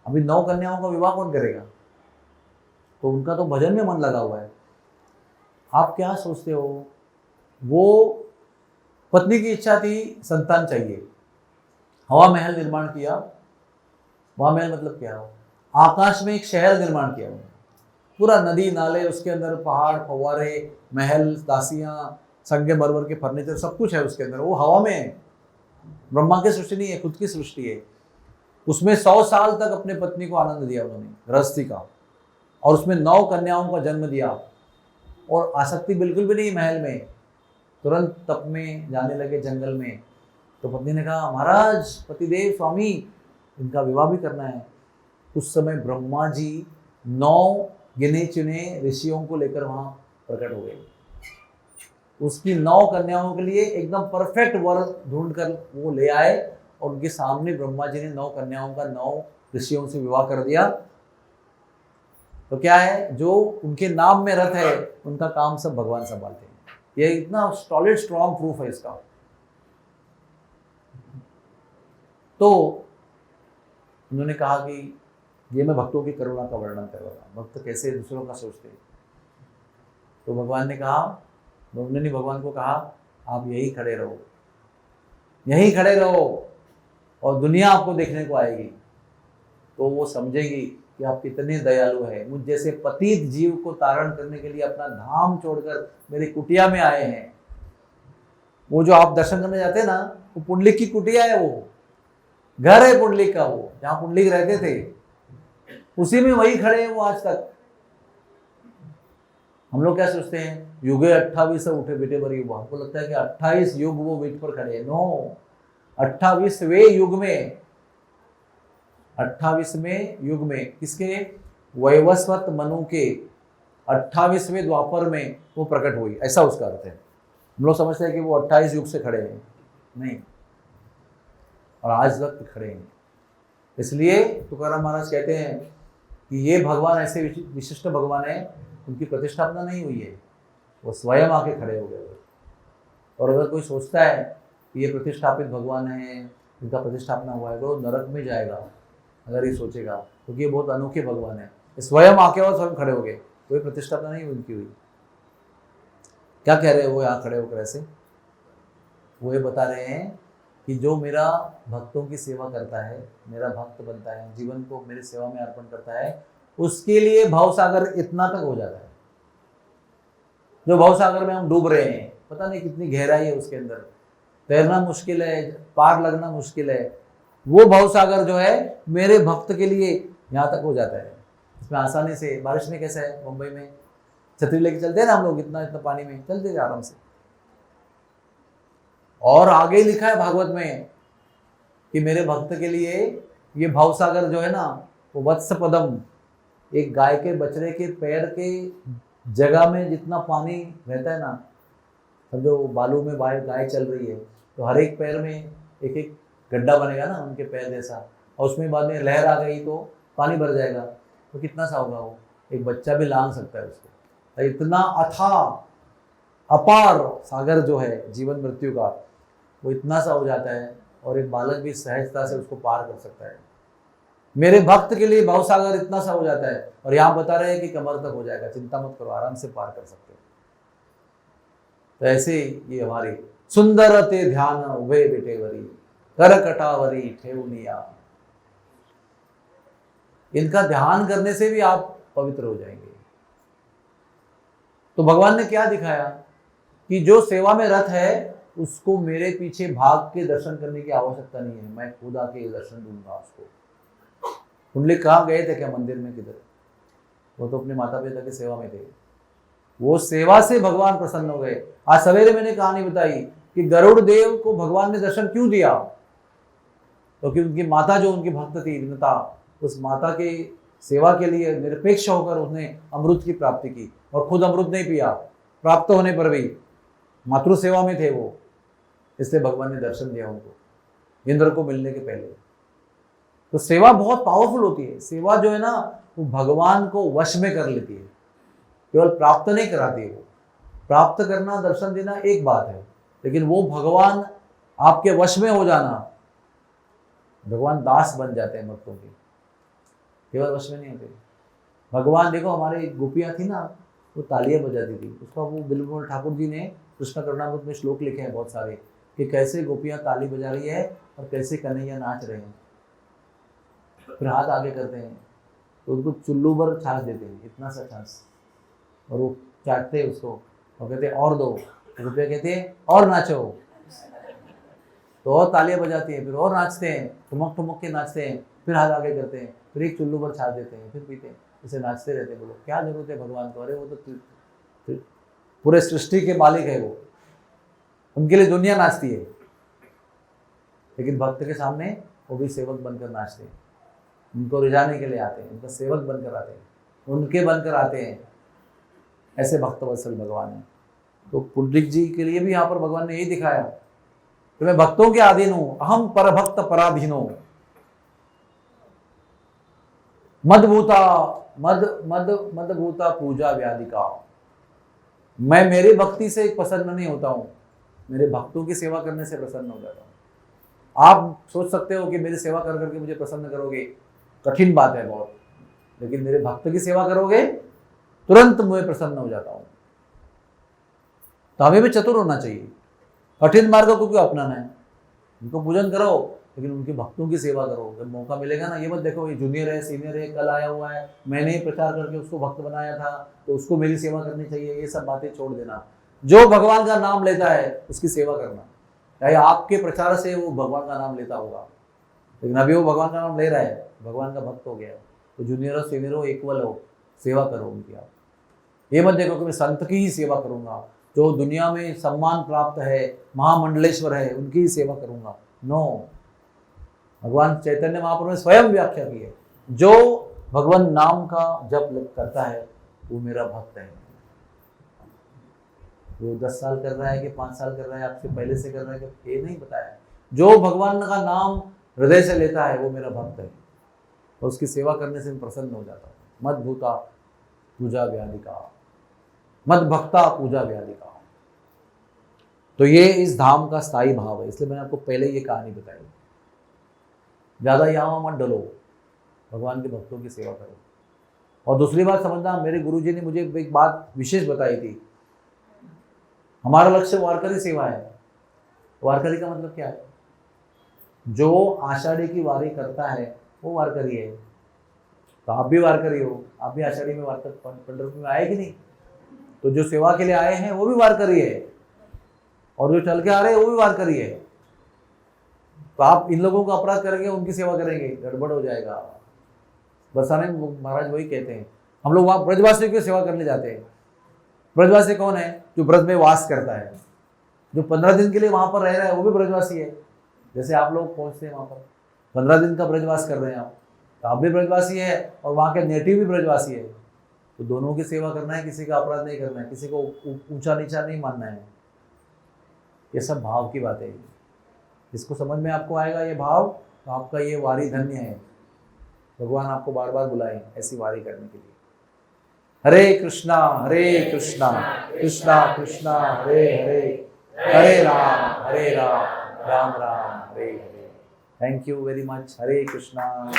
अभी 9 कन्याओं का विवाह कौन करेगा? तो उनका तो भजन में मन लगा हुआ है। आप क्या सोचते हो? वो पत्नी की इच्छा थी, संतान चाहिए, हवा महल निर्माण किया। हवा महल मतलब क्या हो? आकाश में एक शहर निर्माण किया उन्होंने, पूरा नदी नाले, उसके अंदर पहाड़, फव्वारे, महल, दासियां, संगमरमर के फर्नीचर, सब कुछ है उसके अंदर। वो हवा में है, ब्रह्मा की सृष्टि नहीं है, खुद की सृष्टि है। उसमें 100 साल तक अपने पत्नी को आनंद दिया उन्होंने, गृहस्थी का, और उसमें 9 कन्याओं का जन्म दिया। और आसक्ति बिल्कुल भी नहीं महल में, तुरंत तप में जाने लगे जंगल में। तो पत्नी ने कहा, महाराज पतिदेव स्वामी, इनका विवाह भी करना है। उस समय ब्रह्मा जी 9 गिने चुने ऋषियों को लेकर वहां प्रकट हो गए। उसकी 9 कन्याओं के लिए एकदम परफेक्ट वर ढूंढकर वो ले आए, और उनके सामने ब्रह्मा जी ने 9 कन्याओं का 9 ऋषियों से विवाह कर दिया। तो क्या है, जो उनके नाम में रत है उनका काम सब भगवान संभालते हैं। ये इतना सॉलिड स्ट्रॉन्ग प्रूफ है इसका। तो उन्होंने कहा कि ये मैं भक्तों की करुणा का वर्णन कर रहा था, भक्त कैसे दूसरों का सोचते हैं। तो भगवान ने कहा, उन्होंने भगवान को कहा, आप यही खड़े रहो, यहीं खड़े रहो, और दुनिया आपको देखने को आएगी, तो वो समझेगी कि आप कितने दयालु हैं। मुझ जैसे पतित जीव को तारण करने के लिए अपना धाम छोड़कर मेरी कुटिया में आए हैं। वो जो आप दर्शन करने जाते हैं ना, वो पुंडलिक की कुटिया है, वो घर है पुंडलिक का, वो जहां पुंडलिक रहते थे उसी में वही खड़े हैं वो आज तक। हम लोग क्या सोचते हैं, युगे 28 उठे बेटे पर युग, हमको लगता है कि 28 युग वो वेट पर खड़े हैं। नो, 28वें युग में, 28वें युग में, किसके? वैवस्वत मनु के 28वें द्वापर में वो प्रकट हुई, ऐसा उसका अर्थ है। हम लोग समझते हैं कि वो 28 युग से खड़े हैं, नहीं, और आज तक खड़े हैं। इसलिए तुकाराम महाराज कहते हैं कि ये भगवान ऐसे विशिष्ट भगवान है, उनकी प्रतिष्ठापना नहीं हुई है, वो स्वयं आके खड़े हो गए। और अगर कोई सोचता है कि ये प्रतिष्ठापित भगवान है, इनका प्रतिष्ठापना हुआ है, तो नरक में जाएगा अगर ये सोचेगा, क्योंकि ये बहुत अनोखे भगवान है, स्वयं आके और स्वयं खड़े हो गए, कोई प्रतिष्ठापना नहीं उनकी हुई। क्या कह रहे हैं वो यहाँ खड़े होकर ऐसे? वो ये बता रहे हैं कि जो मेरा भक्तों की सेवा करता है, मेरा भक्त बनता है, जीवन को मेरी सेवा में अर्पण करता है, उसके लिए भवसागर इतना तक हो जाता है। जो भवसागर में हम डूब रहे हैं, पता नहीं कितनी गहराई है उसके अंदर, तैरना मुश्किल है, पार लगना मुश्किल है, वो भवसागर जो है मेरे भक्त के लिए यहाँ तक हो जाता है। इसमें आसानी से, बारिश में कैसा है, मुंबई में छतरी लेके चलते हैं ना हम लोग, इतना पानी में चलते थे आराम से। और आगे लिखा है भागवत में कि मेरे भक्त के लिए ये भावसागर जो है ना, वो वत्स पदम, एक गाय के बछड़े के पैर के जगह में जितना पानी रहता है ना, समझो बालू में गाय चल रही है तो हर एक पैर में एक एक गड्ढा बनेगा ना उनके पैर जैसा, और उसमें बाद में लहर आ गई तो पानी भर जाएगा, तो कितना सा होगा वो, एक बच्चा भी लांग सकता है उसको। तो इतना अथाह अपार सागर जो है जीवन मृत्यु का, वो इतना सा हो जाता है और एक बालक भी सहजता से उसको पार कर सकता है। मेरे भक्त के लिए भवसागर इतना सा हो जाता है, और यहाँ बता रहे हैं कि कमर तक हो जाएगा, चिंता मत करो, आराम से पार कर सकते हो। तो ऐसे ये हमारी सुंदर ते ध्यान उभे बेटेवरी कर कटावरी ठेवनिया, इनका ध्यान करने से भी आप पवित्र हो जाएंगे। तो भगवान ने क्या दिखाया कि जो सेवा में रत है उसको मेरे पीछे भाग के दर्शन करने की आवश्यकता नहीं है, मैं खुद आके दर्शन दूंगा उसको। कुंडली कहाँ गए थे क्या, मंदिर में किधर, वो तो अपने माता पिता की सेवा में थे, वो सेवा से भगवान प्रसन्न हो गए। आज सवेरे मैंने कहानी बताई कि गरुड़ देव को भगवान ने दर्शन क्यों दिया, क्योंकि उनकी माता जो उनकी भक्त थी विनता, उस माता के सेवा के लिए निरपेक्ष होकर उसने अमृत की प्राप्ति की, और खुद अमृत नहीं पिया, प्राप्त होने पर भी मातृ सेवा में थे वो, इसलिए भगवान ने दर्शन दिया उनको इंद्र को मिलने के पहले। तो सेवा बहुत पावरफुल होती है, सेवा जो है ना वो भगवान को वश में कर लेती है, केवल प्राप्त नहीं कराती है। वो प्राप्त करना दर्शन देना एक बात है, लेकिन वो भगवान आपके वश में हो जाना, भगवान दास बन जाते हैं भक्तों के, केवल वश में नहीं होते भगवान। देखो हमारे गोपियाँ थी ना, वो तालियां बजाती थी, उसका वो बिल्कुल ठाकुर जी ने कृष्ण करुणामृत में श्लोक लिखे हैं बहुत सारे, कि कैसे गोपियाँ ताली बजा रही है और कैसे कन्हैया नाच रहे हैं। फिर हाथ आगे करते हैं तो उनको चुल्लू भर छाछ देते हैं, इतना सा छाछ, और वो चाटते हैं उसको और कहते हैं और दो, गोपियाँ कहते हैं और नाचो, तो और तालियां बजाती हैं, फिर और नाचते हैं, ठुमक ठुमक के नाचते हैं, फिर हाथ आगे करते हैं, फिर एक चुल्लू पर छाछ देते हैं, फिर पीते हैं, इसे नाचते रहते हैं। बोलो क्या जरूरत है भगवान को, अरे वो तो पूरे सृष्टि के मालिक है, वो उनके लिए दुनिया नाचती है, लेकिन भक्त के सामने वो भी सेवक बनकर नाचते हैं, उनको रिझाने के लिए आते हैं, उनका सेवक बनकर आते हैं, उनके बनकर आते हैं। ऐसे भक्तवत्सल भगवान है। तो पुंडरीक जी के लिए भी यहाँ पर भगवान ने यही दिखाया कि मैं भक्तों के अधीन हूं, अहम पर भक्त पराधीनो, मदभूता मदभूता पूजा व्याधिका, मैं मेरी भक्ति से प्रसन्न नहीं होता हूं, मेरे भक्तों की सेवा करने से प्रसन्न हो जाता हूं। आप सोच सकते हो कि मेरी सेवा कर करके मुझे प्रसन्न करोगे, कठिन बात है बहुत, लेकिन मेरे भक्त की सेवा करोगे तुरंत मैं प्रसन्न हो जाता हूं। तो हमें भी चतुर होना चाहिए, कठिन मार्ग को क्यों अपनाना है, उनको पूजन करो लेकिन उनके भक्तों की सेवा करो। जब मौका मिलेगा ना, ये मत देखो ये जूनियर है सीनियर है, कल आया हुआ है, मैंने ही प्रचार करके उसको भक्त बनाया था तो उसको मेरी सेवा करनी चाहिए, ये सब बातें छोड़ देना। जो भगवान का नाम लेता है उसकी सेवा करना, चाहे आपके प्रचार से वो भगवान का नाम लेता होगा, लेकिन अभी वो भगवान का नाम ले रहा है, भगवान का भक्त हो गया, तो जूनियर हो सीनियर हो इक्वल हो, सेवा करो उनकी। आप ये मत देखो कि मैं संत की ही सेवा करूंगा, जो दुनिया में सम्मान प्राप्त है, महामंडलेश्वर है, उनकी ही सेवा करूंगा। नो, भगवान चैतन्य महाप्रभु ने स्वयं व्याख्या की है, जो भगवान नाम का जप करता है वो मेरा भक्त है। वो 10 साल कर रहा है कि 5 साल कर रहा है, आपसे पहले से कर रहा है कि ये नहीं बताया, जो भगवान का नाम हृदय से लेता है वो मेरा भक्त है, और उसकी सेवा करने से मैं प्रसन्न हो जाता हूँ। मद भूता पूजा व्याधिका, मद भक्ता पूजा व्याधिका। तो ये इस धाम का स्थायी भाव है, इसलिए मैंने आपको पहले ये कहानी बताई। ज़्यादा यहाँ मत डलो, भगवान के भक्तों की सेवा करो। और दूसरी बात समझना, मेरे गुरुजी ने मुझे एक बात विशेष बताई थी, हमारा लक्ष्य वारकरी सेवा है। वारकरी का मतलब क्या है, जो आषाढ़ी की वारी करता है वो वारकरी है। तो आप भी वारकरी हो, आप भी आषाढ़ी में वारकर पंढरपुर में आए कि नहीं, तो जो सेवा के लिए आए हैं वो भी वारकरी है, और जो चल के आ रहे हैं वो भी वारकरी है। तो आप इन लोगों का अपराध करेंगे, उनकी सेवा करेंगे, गड़बड़ हो जाएगा। बरसाने महाराज वही कहते हैं, हम लोग वहाँ ब्रजवासियों की सेवा करने जाते हैं। ब्रजवासी कौन है, जो ब्रज में वास करता है, जो 15 दिन के लिए वहां पर रह रहा है वो भी ब्रजवासी है। जैसे आप लोग पहुंचते हैं वहां पर 15 दिन का ब्रजवास कर रहे हैं आप, तो आप भी ब्रजवासी है और वहाँ के नेटिव भी ब्रजवासी है, तो दोनों की सेवा करना है, किसी का अपराध नहीं करना है, किसी को ऊंचा नीचा नहीं मानना है। ये सब भाव की बात है। इसको समझ में आपको आएगा ये भाव, तो आपका ये वारी धन्य है। भगवान आपको बार बार बुलाए ऐसी वारी करने के लिए। Hare Krishna Krishna Krishna Hare Hare, Hare Ram Ram Ram Hare Hare. Thank you very much. Hare Krishna.